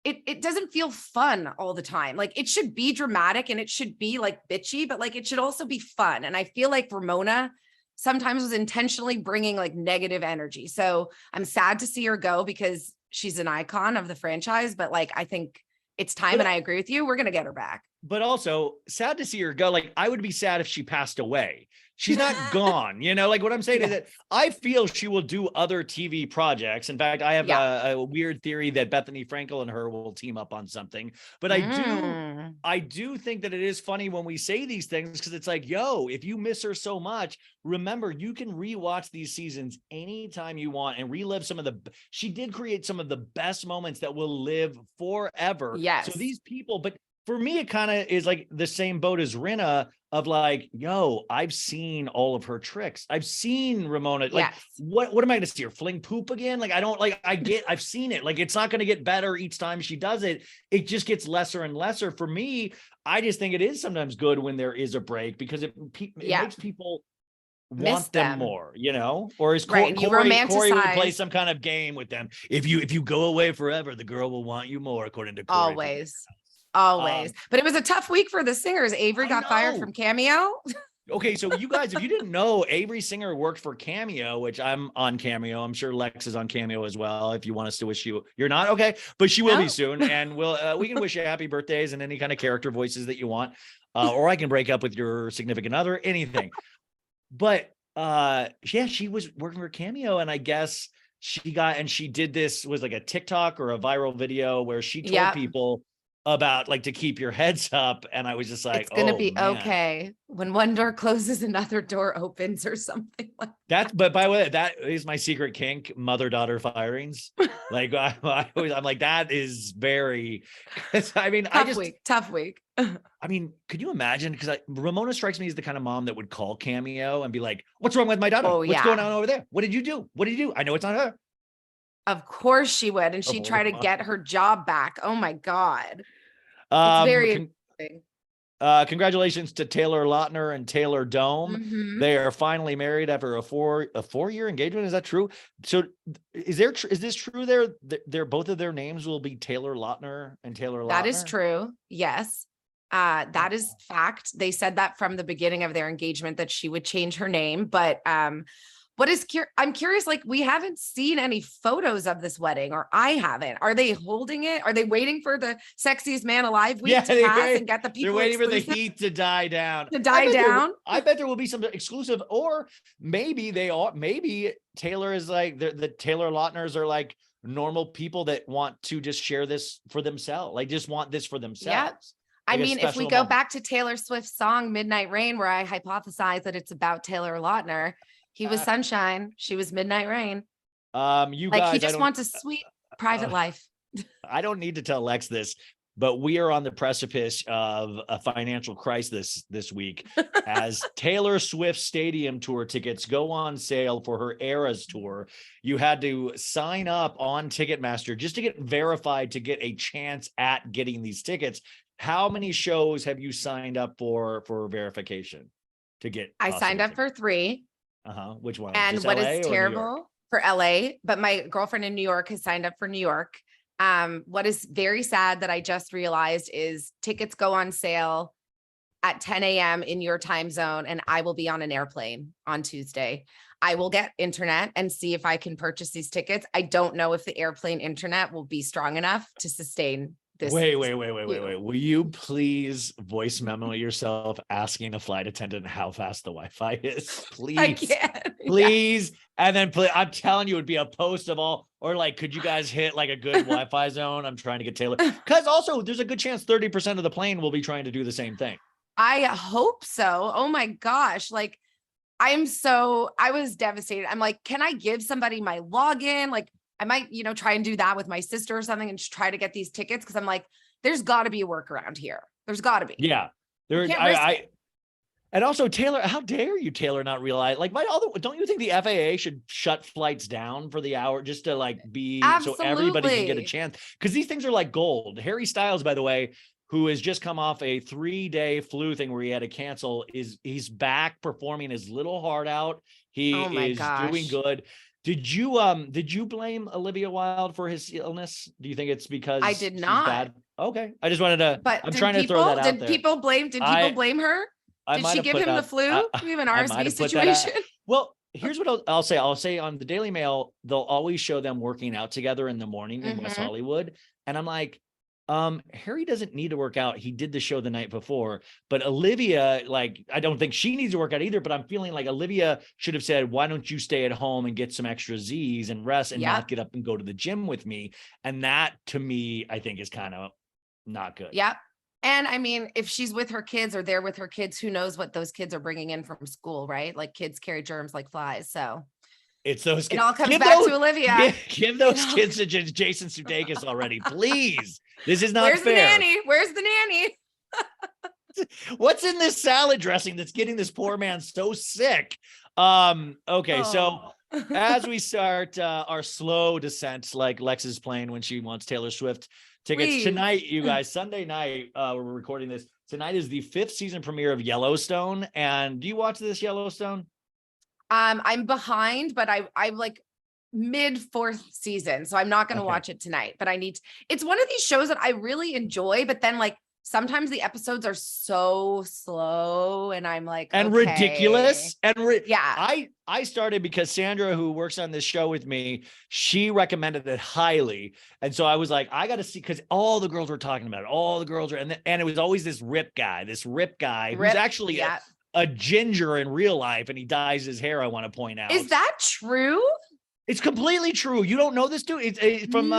Speaker 2: it doesn't feel fun all the time. Like it should be dramatic and it should be like bitchy, but like it should also be fun. And I feel like Ramona sometimes was intentionally bringing like negative energy. So I'm sad to see her go because she's an icon of the franchise, but like I think it's time, and I agree with you. We're going to get her back.
Speaker 1: But also sad to see her go. Like I would be sad if she passed away. She's not gone, like what I'm saying is that I feel she will do other TV projects. In fact, I have a weird theory that Bethany Frankel and her will team up on something. But I do think that it is funny when we say these things because it's like, yo, if you miss her so much, remember you can rewatch these seasons anytime you want and relive she did create some of the best moments that will live forever.
Speaker 2: Yes.
Speaker 1: So these people, but for me, it kind of is like the same boat as Rinna of like, yo, I've seen all of her tricks. I've seen Ramona. Like, what am I going to see her fling poop again? Like, I've seen it. Like, it's not going to get better each time she does it. It just gets lesser and lesser. For me, I just think it is sometimes good when there is a break because it makes people want them more, or is Corey would play some kind of game with them. If you go away forever, the girl will want you more, according to Corey.
Speaker 2: Always. But it was a tough week for the singers. Avery got fired from Cameo.
Speaker 1: Okay, so you guys, if you didn't know, Avery Singer worked for Cameo, which I'm on Cameo. I'm sure Lex is on Cameo as well. If you want us to wish you're not okay, but she will be soon, and we can wish you happy birthdays and any kind of character voices that you want, or I can break up with your significant other, anything. But she was working for Cameo, and I guess she did this was like a TikTok or a viral video where she told people about like to keep your heads up, and I was just like,
Speaker 2: it's gonna be okay when one door closes, another door opens, or something like
Speaker 1: that. But by the way, that is my secret kink: mother-daughter firings. Like I'm like, that is very. I mean,
Speaker 2: tough week.
Speaker 1: I mean, could you imagine? Because Ramona strikes me as the kind of mom that would call Cameo and be like, "What's wrong with my daughter? What's going on over there? What did you do? What did you do? I know it's not her."
Speaker 2: Of course she would. And she'd try to get her job back. Oh my God. It's very interesting.
Speaker 1: Congratulations to Taylor Lautner and Taylor Dome.
Speaker 2: Mm-hmm.
Speaker 1: They are finally married after a 4-year engagement. Is that true? So is this true? They're both of their names will be Taylor Lautner and Taylor Lautner?
Speaker 2: That is true. Yes. That is fact. They said that from the beginning of their engagement that she would change her name, but I'm curious, like we haven't seen any photos of this wedding, or I haven't. Are they holding it? Are they waiting for the sexiest man alive week to pass and get the people?
Speaker 1: They're waiting for the heat to die down. I bet there will be some exclusive, or maybe maybe Taylor is like the Taylor Lautners are like normal people that want to just share this for themselves. Like just want this for themselves.
Speaker 2: Yeah. I mean, if we go back to Taylor Swift's song Midnight Rain, where I hypothesize that it's about Taylor Lautner. He was sunshine. She was midnight rain. He just wants a sweet private life.
Speaker 1: I don't need to tell Lex this, but we are on the precipice of a financial crisis this week as Taylor Swift stadium tour tickets go on sale for her Eras tour. You had to sign up on Ticketmaster just to get verified to get a chance at getting these tickets. How many shows have you signed up for verification to get?
Speaker 2: I signed up for 3.
Speaker 1: Which one?
Speaker 2: And what is terrible for LA, but my girlfriend in New York has signed up for New York. What is very sad that I just realized is tickets go on sale at 10 a.m. in your time zone, and I will be on an airplane on Tuesday. I will get internet and see if I can purchase these tickets. I don't know if the airplane internet will be strong enough to sustain this.
Speaker 1: Wait. Will you please voice memo yourself asking a flight attendant how fast the Wi-Fi is? Please.
Speaker 2: I can't.
Speaker 1: Please. And then I'm telling you, it'd be a post of all, or like, could you guys hit like a good Wi-Fi zone? I'm trying to get Taylor. Because also there's a good chance 30% of the plane will be trying to do the same thing.
Speaker 2: I hope so. Oh my gosh. Like, I was devastated. I'm like, can I give somebody my login? Like I might, try and do that with my sister or something and just try to get these tickets. Cause I'm like, there's gotta be a workaround here. There's gotta be.
Speaker 1: Yeah.
Speaker 2: You can't risk it.
Speaker 1: And also Taylor, how dare you, Taylor, not realize, like don't you think the FAA should shut flights down for the hour just to like so everybody can get a chance? Because these things are like gold. Harry Styles, by the way, who has just come off a 3-day flu thing where he had to cancel, he's back performing his little heart out. He is doing good. Did you blame Olivia Wilde for his illness? Do you think it's because
Speaker 2: I did not?
Speaker 1: Bad? Okay. I just wanted to,
Speaker 2: but
Speaker 1: I'm trying to throw that out there.
Speaker 2: Did people blame her? Did she give him the flu? We have an RSV situation.
Speaker 1: Well, here's what I'll say. I'll say on the Daily Mail, they'll always show them working out together in the morning in West Hollywood. And I'm like, Harry doesn't need to work out. He did the show the night before, but Olivia, like, I don't think she needs to work out either, but I'm feeling like Olivia should have said, why don't you stay at home and get some extra Z's and rest and not get up and go to the gym with me? And that to me, I think is kind of not good.
Speaker 2: Yeah. And I mean, if she's with her kids or they're with her kids, who knows what those kids are bringing in from school, right? Like kids carry germs like flies. So
Speaker 1: it's those kids.
Speaker 2: It all comes back to Olivia.
Speaker 1: Give those kids to Jason Sudeikis already, please. This is not
Speaker 2: fair. Where's the nanny?
Speaker 1: What's in this salad dressing that's getting this poor man so sick? Okay, so as we start our slow descent, like Lex is playing when she wants Taylor Swift tickets tonight, you guys, Sunday night, we're recording this. Tonight is the 5th season premiere of Yellowstone. And do you watch this Yellowstone?
Speaker 2: I'm behind, but I'm like mid 4th season. So I'm not going to watch it tonight, but it's one of these shows that I really enjoy, but then like sometimes the episodes are so slow and I'm like,
Speaker 1: ridiculous. And I started because Sandra, who works on this show with me, she recommended it highly. And so I was like, I got to see, because all the girls were talking about it. All the girls were, and it was always this Rip guy who's actually a ginger in real life, and he dyes his hair, I want to point out.
Speaker 2: Is that true?
Speaker 1: It's completely true. You don't know this dude? It's from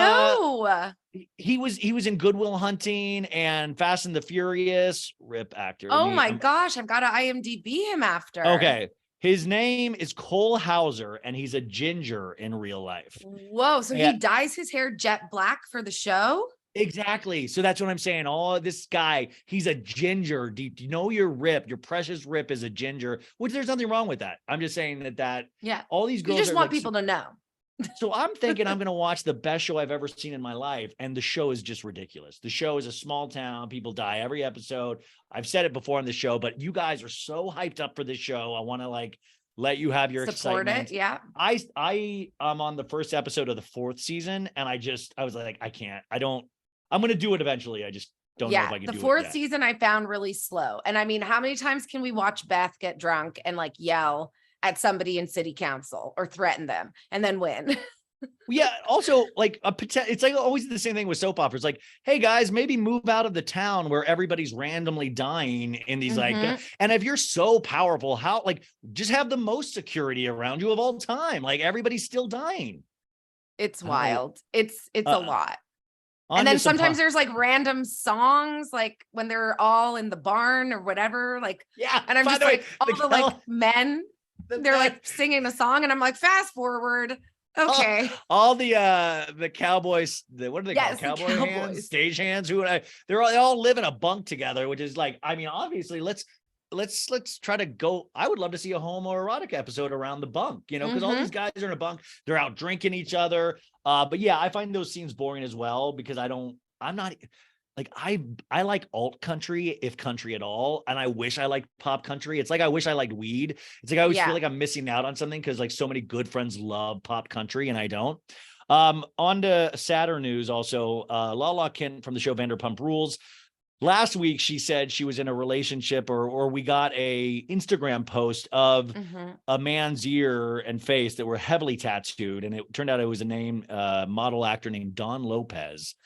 Speaker 1: he was in Good Will Hunting and Fast and the Furious. Rip actor.
Speaker 2: Oh my gosh, I've got to IMDb him after.
Speaker 1: Okay. His name is Cole Hauser, and he's a ginger in real life.
Speaker 2: Whoa. So he dyes his hair jet black for the show?
Speaker 1: Exactly. So that's what I'm saying. Oh, this guy, he's a ginger. Do you know your Rip? Your precious Rip is a ginger, which there's nothing wrong with that. I'm just saying that all these girls
Speaker 2: you just want people to know.
Speaker 1: So I'm thinking I'm going to watch the best show I've ever seen in my life. And the show is just ridiculous. The show is a small town. People die every episode. I've said it before on the show, but you guys are so hyped up for this show. I want to let you have your
Speaker 2: support
Speaker 1: excitement.
Speaker 2: It. Yeah.
Speaker 1: I am on the first episode of the 4th season. And I was like, I'm going to do it eventually. I just don't know if I can do it.
Speaker 2: The 4th season I found really slow. And I mean, how many times can we watch Beth get drunk and yell at somebody in city council or threaten them and then win?
Speaker 1: Yeah. Also, it's like always the same thing with soap operas. Like, hey guys, maybe move out of the town where everybody's randomly dying in these and if you're so powerful, how just have the most security around you of all time. Everybody's still dying.
Speaker 2: It's wild. It's a lot. And then sometimes there's random songs, when they're all in the barn or whatever. And I'm just all the men, they're singing a song, and I'm like, fast forward. Okay.
Speaker 1: All the cowboys, what are they called? Cowboy hands, stage hands, they all live in a bunk together, which is obviously let's try to go. I would love to see a homoerotic episode around the bunk, because all these guys are in a bunk, they're out drinking each other. But yeah, I find those scenes boring as well, because I like alt country, if country at all. And I wish I liked pop country. It's I wish I liked weed. It's I always feel like I'm missing out on something, because so many good friends love pop country and I don't. On to sadder news also, Lala Kent from the show Vanderpump Rules. Last week, she said she was in a relationship, or we got a Instagram post of a man's ear and face that were heavily tattooed. And it turned out it was a model actor named Don Lopez.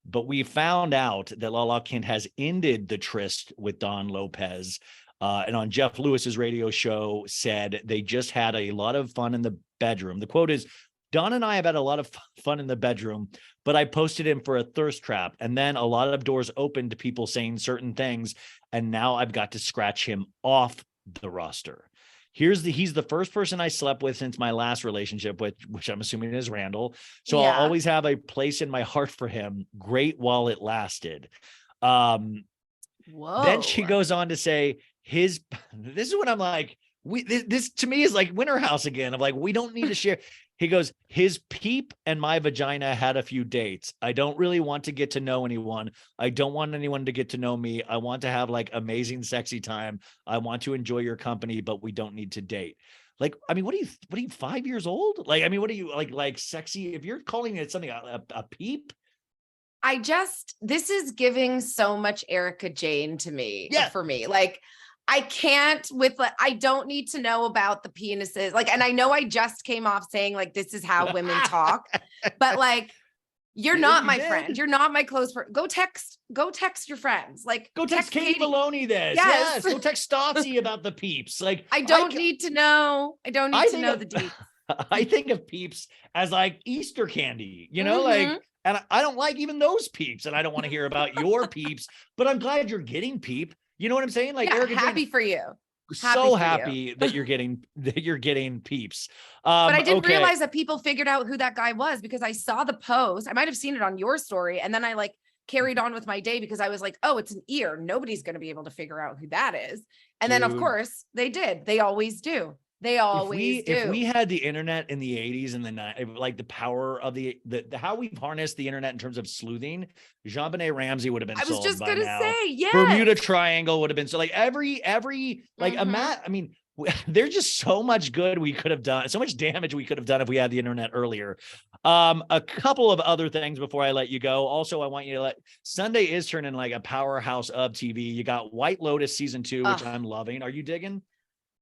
Speaker 1: But we found out that Lala Kent has ended the tryst with Don Lopez. And on Jeff Lewis's radio show said they just had a lot of fun in the bedroom. The quote is, Don and I have had a lot of fun in the bedroom, but I posted him for a thirst trap. And then a lot of doors opened to people saying certain things. And now I've got to scratch him off the roster. he's the first person I slept with since my last relationship, which I'm assuming is Randall. So I'll always have a place in my heart for him. Great while it lasted. Then she goes on to say this is when I'm like, this to me is like Winter House again. I'm like, we don't need to share. He goes, his peep and my vagina had a few dates. I don't really want to get to know anyone. I don't want anyone to get to know me. I want to have like amazing, sexy time. I want to enjoy your company, but we don't need to date. Like, I mean, what are you 5 years old? Like, I mean, what are you like sexy? If you're calling it something, a peep.
Speaker 2: This is giving so much Erica Jane to me, for me. Like, I can't I don't need to know about the penises. Like, and I know I just came off saying like, this is how women talk, but like, you're not my friend. You're not my close friend. Go text your friends. Like,
Speaker 1: go text Katie Maloney this.
Speaker 2: Yes.
Speaker 1: Go text Stassi about the peeps. Like,
Speaker 2: I don't need to know. I don't need to know the deep.
Speaker 1: I think of peeps as like Easter candy, like, and I don't like even those peeps, and I don't want to hear about your peeps, but I'm glad you're getting peep. You know what I'm saying? Like, Erica
Speaker 2: happy
Speaker 1: Jane,
Speaker 2: for you.
Speaker 1: So happy that you're getting peeps.
Speaker 2: But I didn't realize that people figured out who that guy was, because I saw the post. I might've seen it on your story, and then I like carried on with my day because I was like, oh, it's an ear. Nobody's going to be able to figure out who that is. And then of course they did. They always do. They always do.
Speaker 1: If we had the internet in the 80s and the 90s, like the power of the how we've harnessed the internet in terms of sleuthing, JonBenet Ramsey would have been sold by now.
Speaker 2: I was just going to say, yeah.
Speaker 1: Bermuda Triangle would have been. So like every like I mean, there's just so much good we could have done, so much damage we could have done if we had the internet earlier. A couple of other things before I let you go. Also, I want you to Sunday is turning like a powerhouse of TV. You got White Lotus season 2, which I'm loving. Are you digging?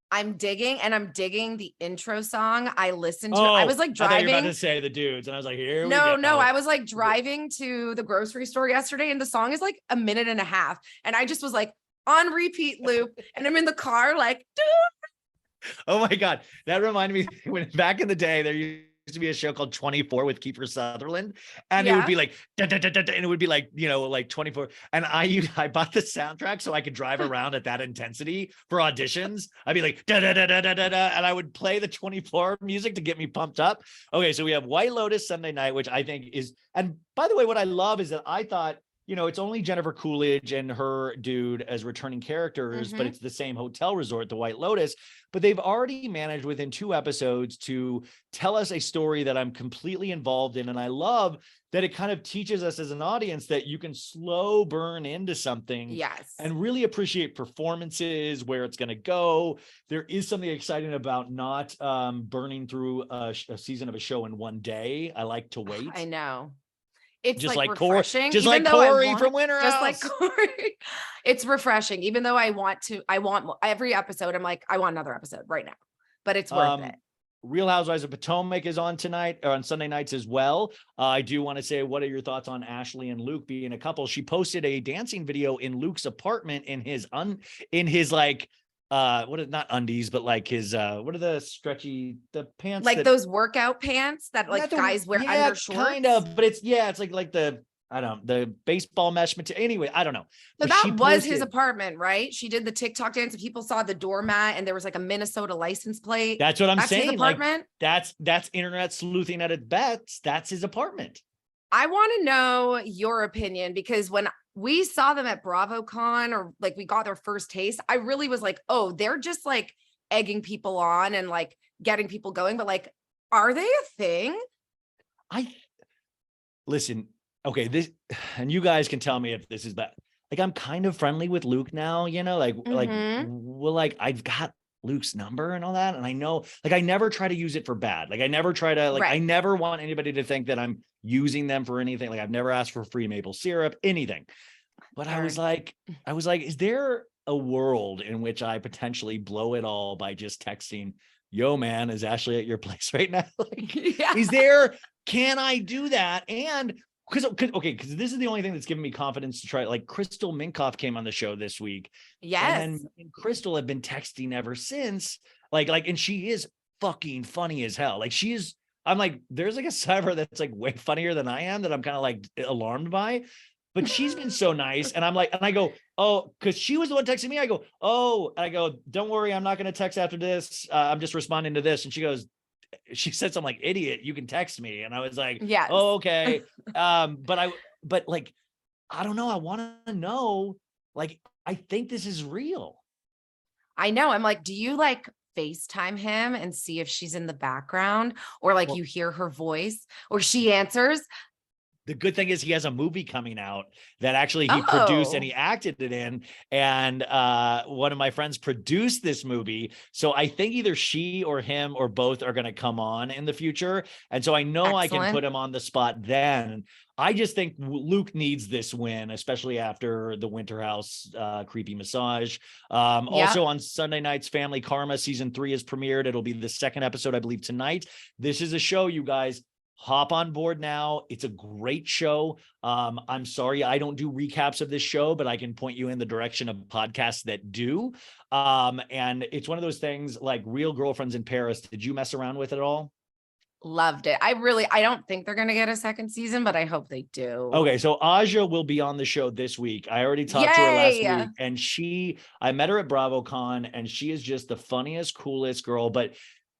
Speaker 2: I'm digging, and I'm digging the intro song. I listened to it. I was like driving.
Speaker 1: I thought you were about to say the dudes, and I was like, here we
Speaker 2: go.
Speaker 1: No,
Speaker 2: I was like driving to the grocery store yesterday, and the song is like a minute and a half. And I just was like on repeat loop, and I'm in the car like, dude.
Speaker 1: Oh my God. That reminded me when back in the day, there used to be a show called 24 with Kiefer Sutherland, and it would be like and it would be like, like 24, and I bought the soundtrack so I could drive around at that intensity for auditions. I'd be like and I would play the 24 music to get me pumped up. Okay, so we have White Lotus Sunday night, which I think is, and by the way, what I love is that I thought, it's only Jennifer Coolidge and her dude as returning characters, but it's the same hotel resort, the White Lotus. But they've already managed within 2 episodes to tell us a story that I'm completely involved in. And I love that it kind of teaches us as an audience that you can slow burn into something and really appreciate performances, where it's going to go. There is something exciting about not burning through a season of a show in one day. I like to wait.
Speaker 2: I know. It's
Speaker 1: just
Speaker 2: like refreshing,
Speaker 1: just like Corey from Winter House.
Speaker 2: Just like Corey. It's refreshing, even though I want every episode. I'm like, I want another episode right now, but it's worth it.
Speaker 1: Real Housewives of Potomac is on tonight, or on Sunday nights as well. I do want to say, what are your thoughts on Ashley and Luke being a couple? She posted a dancing video in Luke's apartment in his like, not undies, but like his what are the pants,
Speaker 2: like those workout pants that like guys wear under shorts,
Speaker 1: kind of, but it's like the, I don't know, the baseball mesh material. Anyway, I don't know.
Speaker 2: So that was his apartment, right? She did the TikTok dance and people saw the doormat and there was like a Minnesota license plate.
Speaker 1: That's what I'm saying.
Speaker 2: His apartment.
Speaker 1: Like, that's internet sleuthing at its best. That's his apartment.
Speaker 2: I want to know your opinion, because when we saw them at BravoCon, or like we got their first taste, I really was like, oh, they're just like egging people on and like getting people going. But like, are they a thing?
Speaker 1: Listen, okay, this, and you guys can tell me if this is bad. Like, I'm kind of friendly with Luke now, like I've got Luke's number and all that. And I know, like, I never try to use it for bad. Like, I never try to, like, I never want anybody to think that I'm using them for anything. Like, I've never asked for free maple syrup, anything. But I was like, is there a world in which I potentially blow it all by just texting, yo, man, is Ashley at your place right now? Like, is there, can I do that? And because this is the only thing that's given me confidence to try. Like, Crystal Minkoff came on the show this week.
Speaker 2: Yes.
Speaker 1: And Crystal had been texting ever since. Like, and she is fucking funny as hell. Like, I'm like, there's like a side of her that's like way funnier than I am, that I'm kind of like alarmed by. but she's been so nice. And I'm like, and I go, oh, because she was the one texting me. I go, oh, and I go, don't worry, I'm not going to text after this. I'm just responding to this. And she said something like, idiot, you can text me. And I was like,
Speaker 2: Yes.
Speaker 1: oh, okay. But like, I don't know. I want to know, like, I think this is real.
Speaker 2: I know. I'm like, do you like FaceTime him and see if she's in the background, or like you hear her voice or she answers?
Speaker 1: The good thing is he has a movie coming out that actually he produced and he
Speaker 2: Oh.
Speaker 1: acted it in. And one of my friends produced this movie. So I think either she or him or both are going to come on in the future. And so I know I can put him on the spot then. I just think Luke needs this win, especially after the Winter House creepy massage. Also on Sunday nights, Family Karma season 3 is premiered. It'll be the second episode, I believe, tonight. This is a show, you guys. Hop on board now. It's a great show. I'm sorry I don't do recaps of this show, but I can point you in the direction of podcasts that do. And it's one of those things like Real Girlfriends in Paris. Did you mess around with it at all?
Speaker 2: Loved it. I don't think they're going to get a second season, but I hope they do.
Speaker 1: Okay. So Aja will be on the show this week. I already talked to her last week, and I met her at BravoCon, and she is just the funniest, coolest girl. But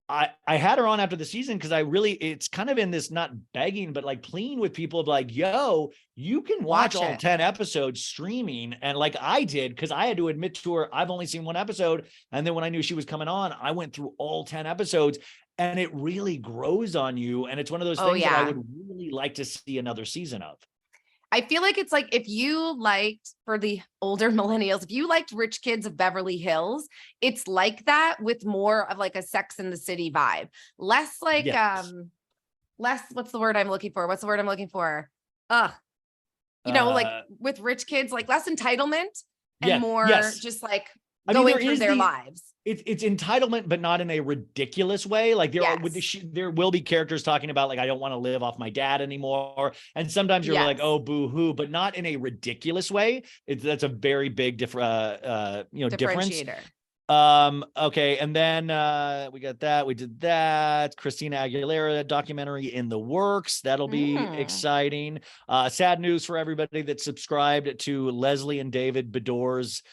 Speaker 1: I had her on after the season because it's kind of in this, not begging, but like pleading with people of like, yo, you can watch all 10 episodes streaming. And like I did, because I had to admit to her, I've only seen one episode. And then when I knew she was coming on, I went through all 10 episodes, and it really grows on you. And it's one of those things that I would really like to see another season of.
Speaker 2: I feel like it's like, if you liked, for the older millennials, if you liked Rich Kids of Beverly Hills, it's like that with more of like a Sex and the City vibe. Less like, less, what's the word I'm looking for? Like with Rich Kids, like less entitlement and more just like going through their lives.
Speaker 1: It's entitlement, but not in a ridiculous way. Like there will be characters talking about like, I don't want to live off my dad anymore. And sometimes you're like, oh, boo hoo, but not in a ridiculous way. That's a very big difference. Okay. And then we got that. We did that. Christina Aguilera documentary in the works. That'll be exciting. Sad news for everybody that subscribed to Leslie and David Bedore's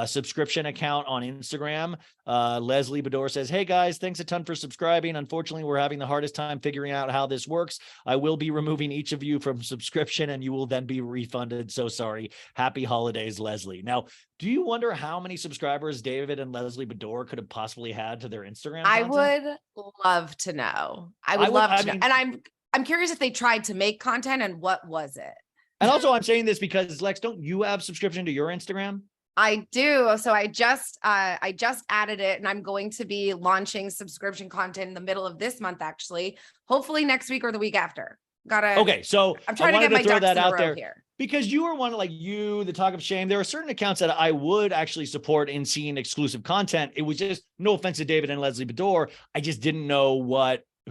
Speaker 1: subscription account on Instagram. Leslie Bedore says, hey guys, thanks a ton for subscribing. Unfortunately, we're having the hardest time figuring out how this works. I will be removing each of you from subscription and you will then be refunded. So sorry. Happy holidays, Leslie. Now, do you wonder how many subscribers David and Leslie Bedore could have possibly had to their Instagram content?
Speaker 2: I would love to know. I would love to know. And I'm curious if they tried to make content and what was it?
Speaker 1: And also I'm saying this because Lex, don't you have subscription to your Instagram?
Speaker 2: I do. So I just added it, and I'm going to be launching subscription content in the middle of this month, actually, hopefully next week or the week after. Okay.
Speaker 1: So
Speaker 2: I'm trying to get my ducks in a row here.
Speaker 1: Because you were one of the Talk of Shame. There are certain accounts that I would actually support in seeing exclusive content. It was just, no offense to David and Leslie Bedore, I just didn't know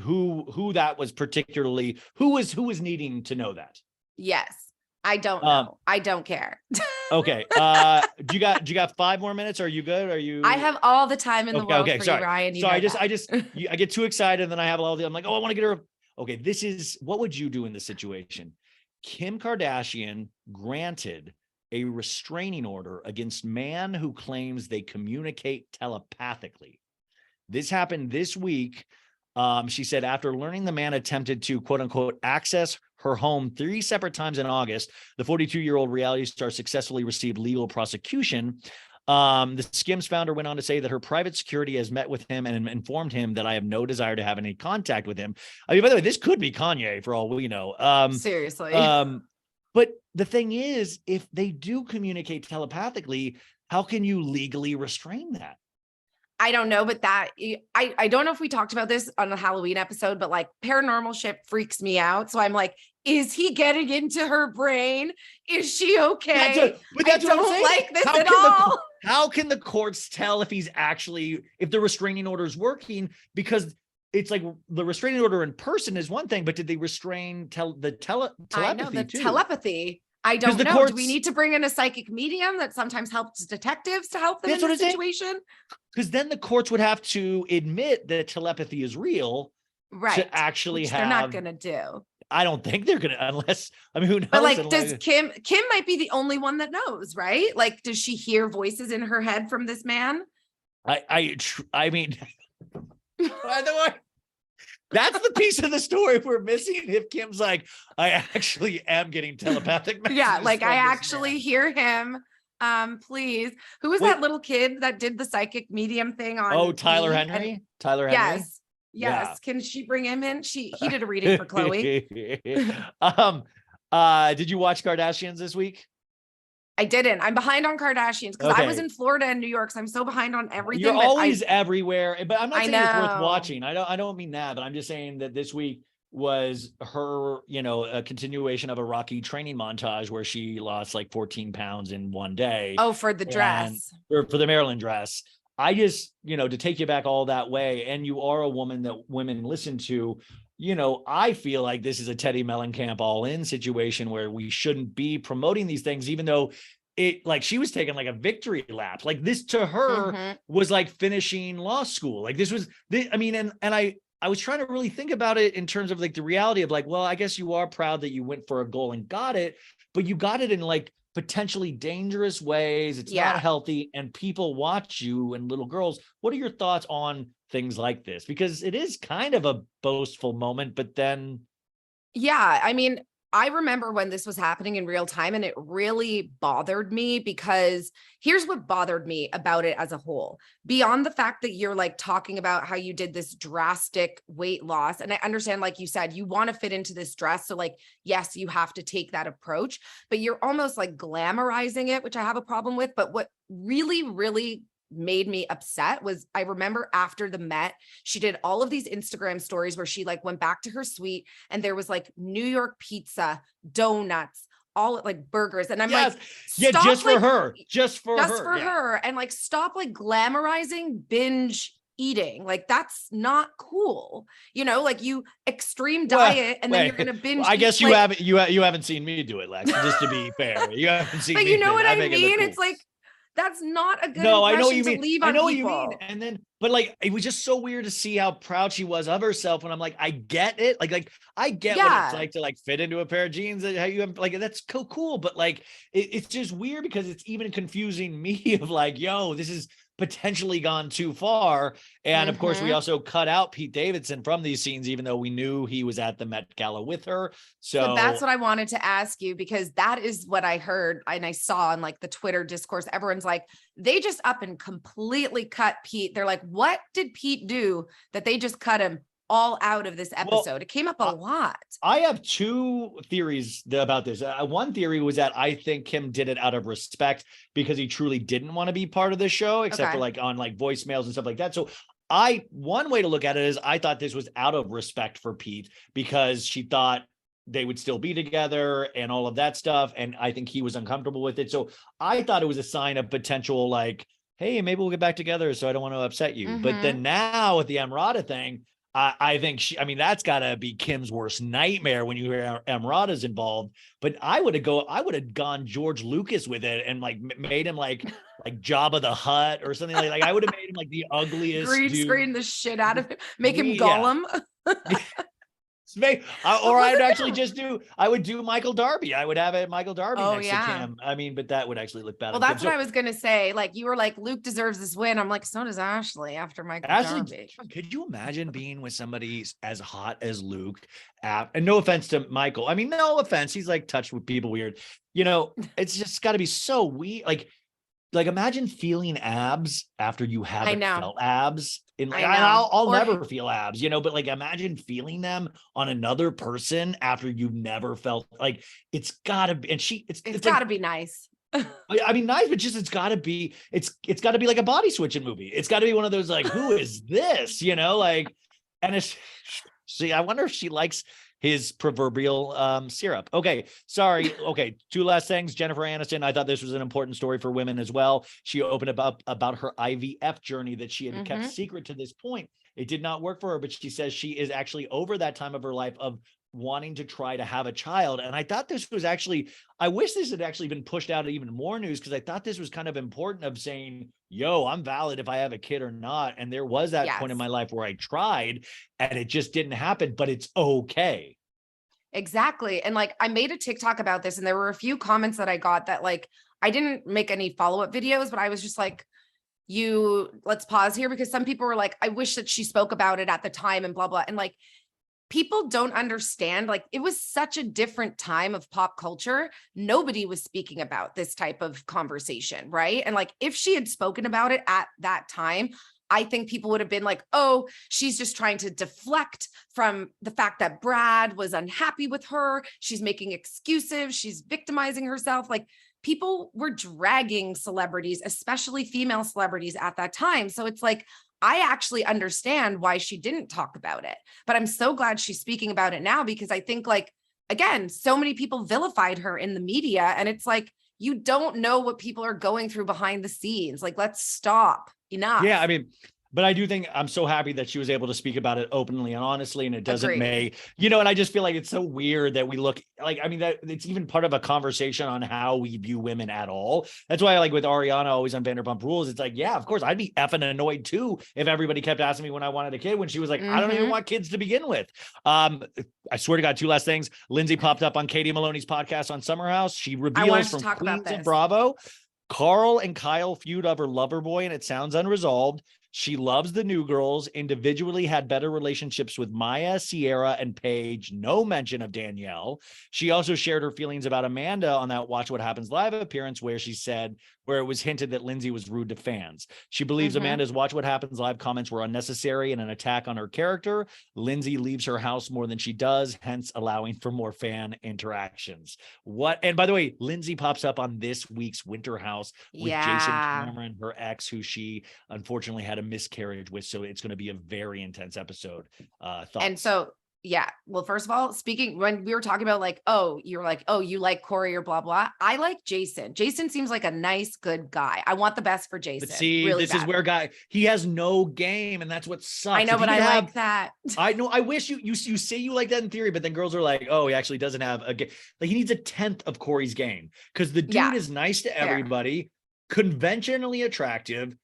Speaker 1: who that was particularly, who was needing to know that.
Speaker 2: Yes. I don't know. I don't care.
Speaker 1: Okay. Do you got 5 more minutes? Are you good?
Speaker 2: I have all the time in the world for you, Ryan.
Speaker 1: I get too excited, and then I have I'm like, oh, I want to get her. Okay. What would you do in this situation? Kim Kardashian granted a restraining order against man who claims they communicate telepathically. This happened this week. She said after learning the man attempted to, quote unquote, access her home 3 separate times in August, the 42-year-old reality star successfully received legal prosecution. The Skims founder went on to say that her private security has met with him and informed him that I have no desire to have any contact with him. I mean, by the way, this could be Kanye for all we know.
Speaker 2: Seriously.
Speaker 1: But the thing is, if they do communicate telepathically, how can you legally restrain that?
Speaker 2: I don't know, but I don't know if we talked about this on the Halloween episode, but like paranormal shit freaks me out. So I'm like, is he getting into her brain? Is she okay? I don't like this at all.
Speaker 1: How can the courts tell if the restraining order is working? Because it's like the restraining order in person is one thing, but did they restrain telepathy?
Speaker 2: I know the telepathy. I don't know. Do we need to bring in a psychic medium that sometimes helps detectives to help them in this situation?
Speaker 1: Because then the courts would have to admit that telepathy is real,
Speaker 2: right?
Speaker 1: To actually
Speaker 2: they're not going to do.
Speaker 1: I don't think they're gonna, unless, I mean, who knows?
Speaker 2: But like,
Speaker 1: Unless-
Speaker 2: does Kim might be the only one that knows, right? Like, does she hear voices in her head from this man?
Speaker 1: I mean, by the way, that's the piece of the story we're missing. If Kim's like, I actually am getting telepathic messages.
Speaker 2: Yeah, like
Speaker 1: from
Speaker 2: I
Speaker 1: this
Speaker 2: actually
Speaker 1: man.
Speaker 2: hear him. Please. Who was
Speaker 1: Wait.
Speaker 2: that little kid that did the psychic medium thing on?
Speaker 1: Oh, Tyler
Speaker 2: E!
Speaker 1: Henry. Tyler Henry.
Speaker 2: Yes.
Speaker 1: Yeah.
Speaker 2: Yes. Can she bring him in? He did a reading for Chloe.
Speaker 1: Did you watch Kardashians this week?
Speaker 2: I didn't. I'm behind on Kardashians because I was
Speaker 1: Okay.
Speaker 2: in Florida and New York, so I'm so behind on everything.
Speaker 1: You're
Speaker 2: but
Speaker 1: always everywhere, but I'm not
Speaker 2: I
Speaker 1: saying it's worth
Speaker 2: know.
Speaker 1: watching. I don't mean that, but I'm just saying that this week was her, a continuation of a Rocky training montage where she lost like 14 pounds in one day.
Speaker 2: Oh, for the dress.
Speaker 1: For the Maryland dress. I just, to take you back all that way, and you are a woman that women listen to, I feel like this is a Teddy Mellencamp all-in situation where we shouldn't be promoting these things, even though it, like, she was taking like a victory lap. Like, this to her was like finishing law school. Like, this was, I mean, and I was trying to really think about it in terms of like the reality of like, well, I guess you are proud that you went for a goal and got it, but you got it in like potentially dangerous ways. It's not healthy, and people watch you, and little girls. What are your thoughts on things like this? Because it is kind of a boastful moment, but then.
Speaker 2: Yeah, I mean, I remember when this was happening in real time, and it really bothered me because here's what bothered me about it as a whole. Beyond the fact that you're like talking about how you did this drastic weight loss, and I understand, like you said, you want to fit into this dress. So like, yes, you have to take that approach, but you're almost like glamorizing it, which I have a problem with. But what really, really made me upset was I remember after the Met, she did all of these Instagram stories where she like went back to her suite and there was like New York pizza, donuts, all like burgers. And I'm like,
Speaker 1: yeah, just
Speaker 2: like,
Speaker 1: for her, just for
Speaker 2: her. And like, stop like glamorizing binge eating. Like, that's not cool. Like you extreme diet and then you're going to binge.
Speaker 1: I guess
Speaker 2: eat,
Speaker 1: you haven't seen me do it, Lex, just to be fair. You haven't seen
Speaker 2: but
Speaker 1: me.
Speaker 2: You know what I mean?
Speaker 1: Cool.
Speaker 2: It's like, that's not a good
Speaker 1: no, I know what
Speaker 2: impression
Speaker 1: you
Speaker 2: to
Speaker 1: mean.
Speaker 2: leave on
Speaker 1: I know
Speaker 2: people.
Speaker 1: what you mean. And then, but like, it was just so weird to see how proud she was of herself. And I'm like, I get it. Like I get what it's like to like fit into a pair of jeans that how you have, like, that's cool. But like, it's just weird because it's even confusing me of like, yo, this is potentially gone too far. And of course, we also cut out Pete Davidson from these scenes, even though we knew he was at the Met Gala with her. So
Speaker 2: that's what I wanted to ask you, because that is what I heard and I saw on like the Twitter discourse. Everyone's like, they just up and completely cut Pete. They're like, what did Pete do that they just cut him all out of this episode? Well, it came up a lot.
Speaker 1: I have two theories about this. One theory was that I think Kim did it out of respect because he truly didn't want to be part of the show, except for like on like voicemails and stuff like that. So one way to look at it is I thought this was out of respect for Pete because she thought they would still be together and all of that stuff. And I think he was uncomfortable with it. So I thought it was a sign of potential, like, hey, maybe we'll get back together. So I don't want to upset you. But then now with the EmRata thing, I think that's gotta be Kim's worst nightmare when you hear EmRata's involved. But I would have gone George Lucas with it and like made him like Jabba the Hutt or something like I would have made him like the ugliest
Speaker 2: green screen the shit out of him, make him Gollum.
Speaker 1: Or I would do Michael Darby. I would have it Michael Darby next to Kim. But that would actually look bad.
Speaker 2: Well, that's what I was gonna say. Like, you were like, Luke deserves this win. I'm like, so does Ashley after Michael Darby.
Speaker 1: Could you imagine being with somebody as hot as Luke? And no offense to Michael. No offense. He's like touched with people weird. It's just got to be so weird. Like imagine feeling abs after you haven't felt abs. I'll never feel abs, but like imagine feeling them on another person after you've never felt. Like it's gotta be, and it's
Speaker 2: gotta be nice.
Speaker 1: Nice, but just it's gotta be like a body switching movie. It's gotta be one of those like, who is this? And it's I wonder if she likes his proverbial syrup. Okay, sorry. Okay, two last things. Jennifer Aniston, I thought this was an important story for women as well. She opened up about her IVF journey that she had kept secret to this point. It did not work for her, but she says she is actually over that time of her life of wanting to try to have a child. And I thought this was actually, I wish this had actually been pushed out even more news, because I thought this was kind of important of saying, yo, I'm valid if I have a kid or not. And there was that point in my life where I tried and it just didn't happen, but it's okay.
Speaker 2: Exactly. And like, I made a TikTok about this, and there were a few comments that I got that like, I didn't make any follow-up videos, but I was just like, let's pause here, because some people were like, I wish that she spoke about it at the time and blah, blah. And like, people don't understand, like, it was such a different time of pop culture. Nobody was speaking about this type of conversation, right? And like, if she had spoken about it at that time, I think people would have been like, oh, she's just trying to deflect from the fact that Brad was unhappy with her. She's making excuses. She's victimizing herself. Like, people were dragging celebrities, especially female celebrities at that time. So it's like, I actually understand why she didn't talk about it, but I'm so glad she's speaking about it now, because I think, like, again, so many people vilified her in the media, and it's like, you don't know what people are going through behind the scenes. Like, let's stop. Enough.
Speaker 1: Yeah, I mean, but I do think I'm so happy that she was able to speak about it openly and honestly, and it doesn't and I just feel like it's so weird that we look like, I mean, that it's even part of a conversation on how we view women at all. That's why, like, with Ariana always on Vanderpump Rules, it's like, yeah, of course, I'd be effing annoyed too if everybody kept asking me when I wanted a kid, when she was like, I don't even want kids to begin with. I swear to God, two last things. Lindsay popped up on Katie Maloney's podcast on Summer House. She reveals from Queens of Bravo, Carl and Kyle feud over Loverboy, and it sounds unresolved. She loves the new girls, individually had better relationships with Maya, Sierra, and Paige. No mention of Danielle. She also shared her feelings about Amanda on that Watch What Happens Live appearance, where it was hinted that Lindsay was rude to fans. She believes Amanda's Watch What Happens Live comments were unnecessary and an attack on her character. Lindsay leaves her house more than she does, hence allowing for more fan interactions. And by the way, Lindsay pops up on this week's Winter House with Jason Cameron, her ex, who she unfortunately had a miscarriage with. So it's going to be a very intense episode.
Speaker 2: And so, yeah. Well, first of all, when we were talking about like, oh, you're like, oh, you like Corey or blah, blah. I like Jason. Jason seems like a nice, good guy. I want the best for Jason.
Speaker 1: But see, really this is where he has no game, and that's what sucks.
Speaker 2: I know, but I like that.
Speaker 1: I know. I wish you say you like that in theory, but then girls are like, oh, he actually doesn't have a game. Like, he needs a 10th of Corey's game, because the dude is nice to everybody, conventionally attractive,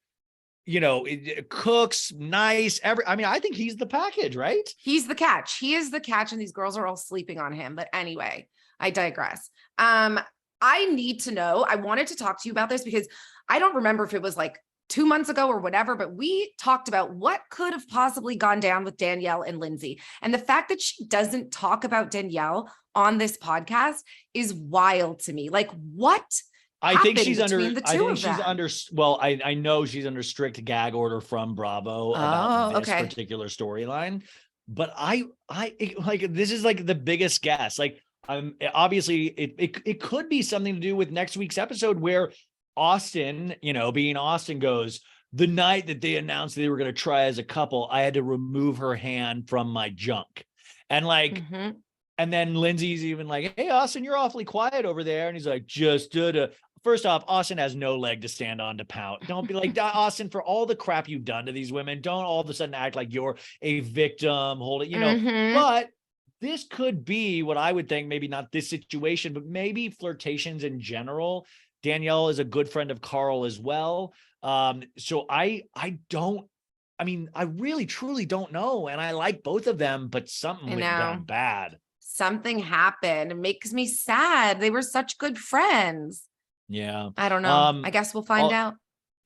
Speaker 1: cooks nice. I think he's the package, right?
Speaker 2: He's the catch. He is the catch, and these girls are all sleeping on him. But anyway, I digress. I need to know, I wanted to talk to you about this because I don't remember if it was like 2 months ago or whatever, but we talked about what could have possibly gone down with Danielle and Lindsay. And the fact that she doesn't talk about Danielle on this podcast is wild to me. Like, what?
Speaker 1: I think she's under. Well, I know she's under strict gag order from Bravo about this particular storyline. But I like, this is like the biggest guess. Like, obviously it could be something to do with next week's episode, where Austin, being Austin, goes, the night that they announced they were going to try as a couple, I had to remove her hand from my junk, and like. And then Lindsay's even like, hey, Austin, you're awfully quiet over there. And he's like, just first off, Austin has no leg to stand on to pout. Don't be like, Austin, for all the crap you've done to these women, don't all of a sudden act like you're a victim. Hold it, But this could be what I would think, maybe not this situation, but maybe flirtations in general. Danielle is a good friend of Carl as well. So I really, truly don't know. And I like both of them, but something went down bad.
Speaker 2: Something happened. It makes me sad. They were such good friends.
Speaker 1: Yeah.
Speaker 2: I don't know. I guess we'll find out.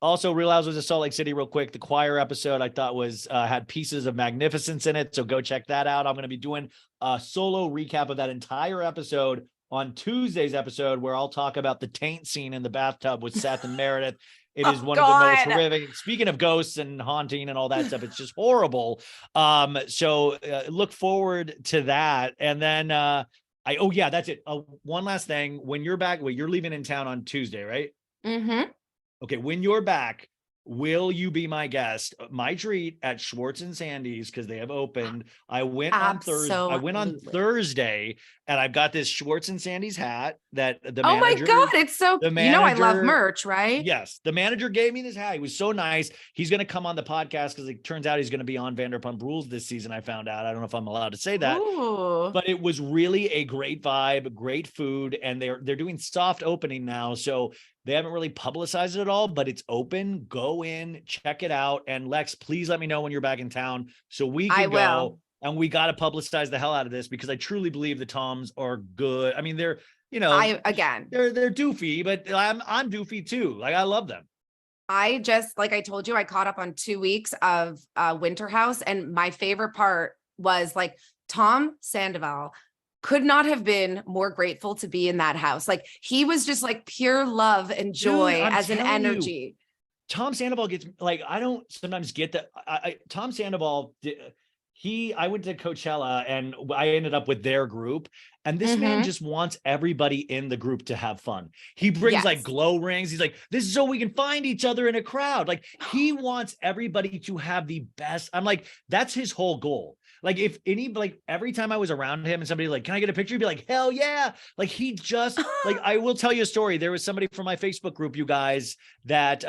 Speaker 1: Also, Real Housewives of Salt Lake City, real quick. The choir episode I thought was had pieces of magnificence in it. So go check that out. I'm going to be doing a solo recap of that entire episode on Tuesday's episode, where I'll talk about the taint scene in the bathtub with Seth and Meredith. It is one of the most horrific. Speaking of ghosts and haunting and all that stuff, it's just horrible. So look forward to that. And then that's it. One last thing. When you're back, you're leaving in town on Tuesday, right? Okay. When you're back, will you be my guest? My treat at Schwartz and Sandy's, because they have opened. I went on Thursday, and I've got this Schwartz and Sandy's hat that the manager. Oh my
Speaker 2: God, it's so. I love merch, right?
Speaker 1: Yes, the manager gave me this hat. He was so nice. He's going to come on the podcast because it turns out he's going to be on Vanderpump Rules this season. I found out. I don't know if I'm allowed to say that.
Speaker 2: Ooh.
Speaker 1: But it was really a great vibe, great food, and they're doing soft opening now, so. They haven't really publicized it at all, but it's open. Go in, check it out. And Lex, please let me know when you're back in town so we can go. and we got to publicize the hell out of this because I truly believe the Toms are good. I mean, they're, they're doofy, but I'm doofy too. Like, I love them.
Speaker 2: I just, like I told you, I caught up on 2 weeks of Winter House, and my favorite part was like Tom Sandoval could not have been more grateful to be in that house. Like, he was just like pure love and joy as an energy.
Speaker 1: Tom Sandoval gets, like, I don't sometimes get that. Tom Sandoval, I went to Coachella and I ended up with their group, and this man just wants everybody in the group to have fun. He brings like glow rings. He's like, this is so we can find each other in a crowd. Like, he wants everybody to have the best. I'm like, that's his whole goal. Like, if every time I was around him and somebody like, can I get a picture? He'd be like, hell yeah. Like, he just like, I will tell you a story. There was somebody from my Facebook group, you guys, that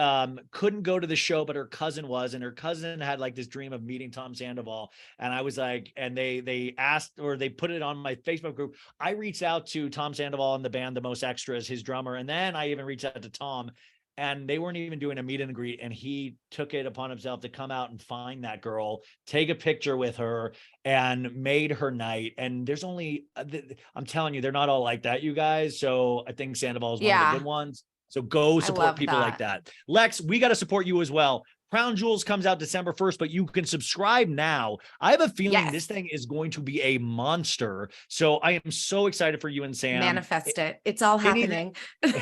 Speaker 1: couldn't go to the show, but her cousin was, and her cousin had like this dream of meeting Tom Sandoval. And I was like, and they asked, or they put it on my Facebook group. I reached out to Tom Sandoval and the band, The Most Extras, his drummer. And then I even reached out to Tom, and they weren't even doing a meet and greet. And he took it upon himself to come out and find that girl, take a picture with her, and made her night. And there's only, I'm telling you, they're not all like that, you guys. So I think Sandoval is one of the good ones. So go support people like that. Lex, we got to support you as well. Crown Jewels comes out December 1st, but you can subscribe now. I have a feeling this thing is going to be a monster. So I am so excited for you and Sam.
Speaker 2: Manifest it. It's all happening.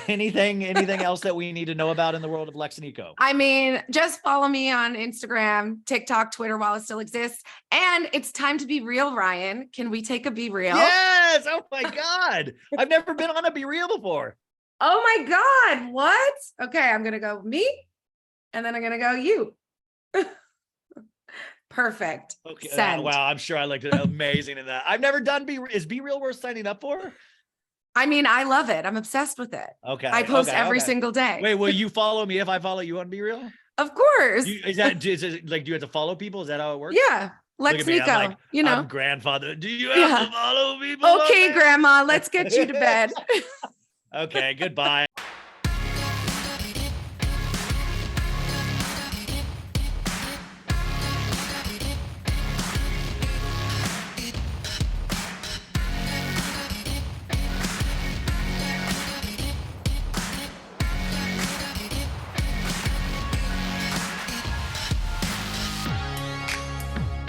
Speaker 1: Anything else that we need to know about in the world of Lex Niko?
Speaker 2: I mean, just follow me on Instagram, TikTok, Twitter while it still exists. And it's time to be real, Ryan. Can we take a Be Real?
Speaker 1: Yes. Oh my God. I've never been on a Be Real before.
Speaker 2: Oh my God. What? Okay. I'm going to go me. And then I'm going to go you. Perfect.
Speaker 1: Okay.
Speaker 2: Send.
Speaker 1: Wow. I'm sure I looked amazing in that. I've never done Is Be Real worth signing up for?
Speaker 2: I mean, I love it. I'm obsessed with it.
Speaker 1: Okay.
Speaker 2: I post every single day.
Speaker 1: Wait, will you follow me if I follow you on Be Real?
Speaker 2: Of course.
Speaker 1: Is it like, do you have to follow people? Is that how it works?
Speaker 2: Yeah. Lex Niko,
Speaker 1: like,
Speaker 2: I'm
Speaker 1: grandfather. Do you have to follow people?
Speaker 2: Okay, Grandma, let's get you to bed.
Speaker 1: Okay. Goodbye.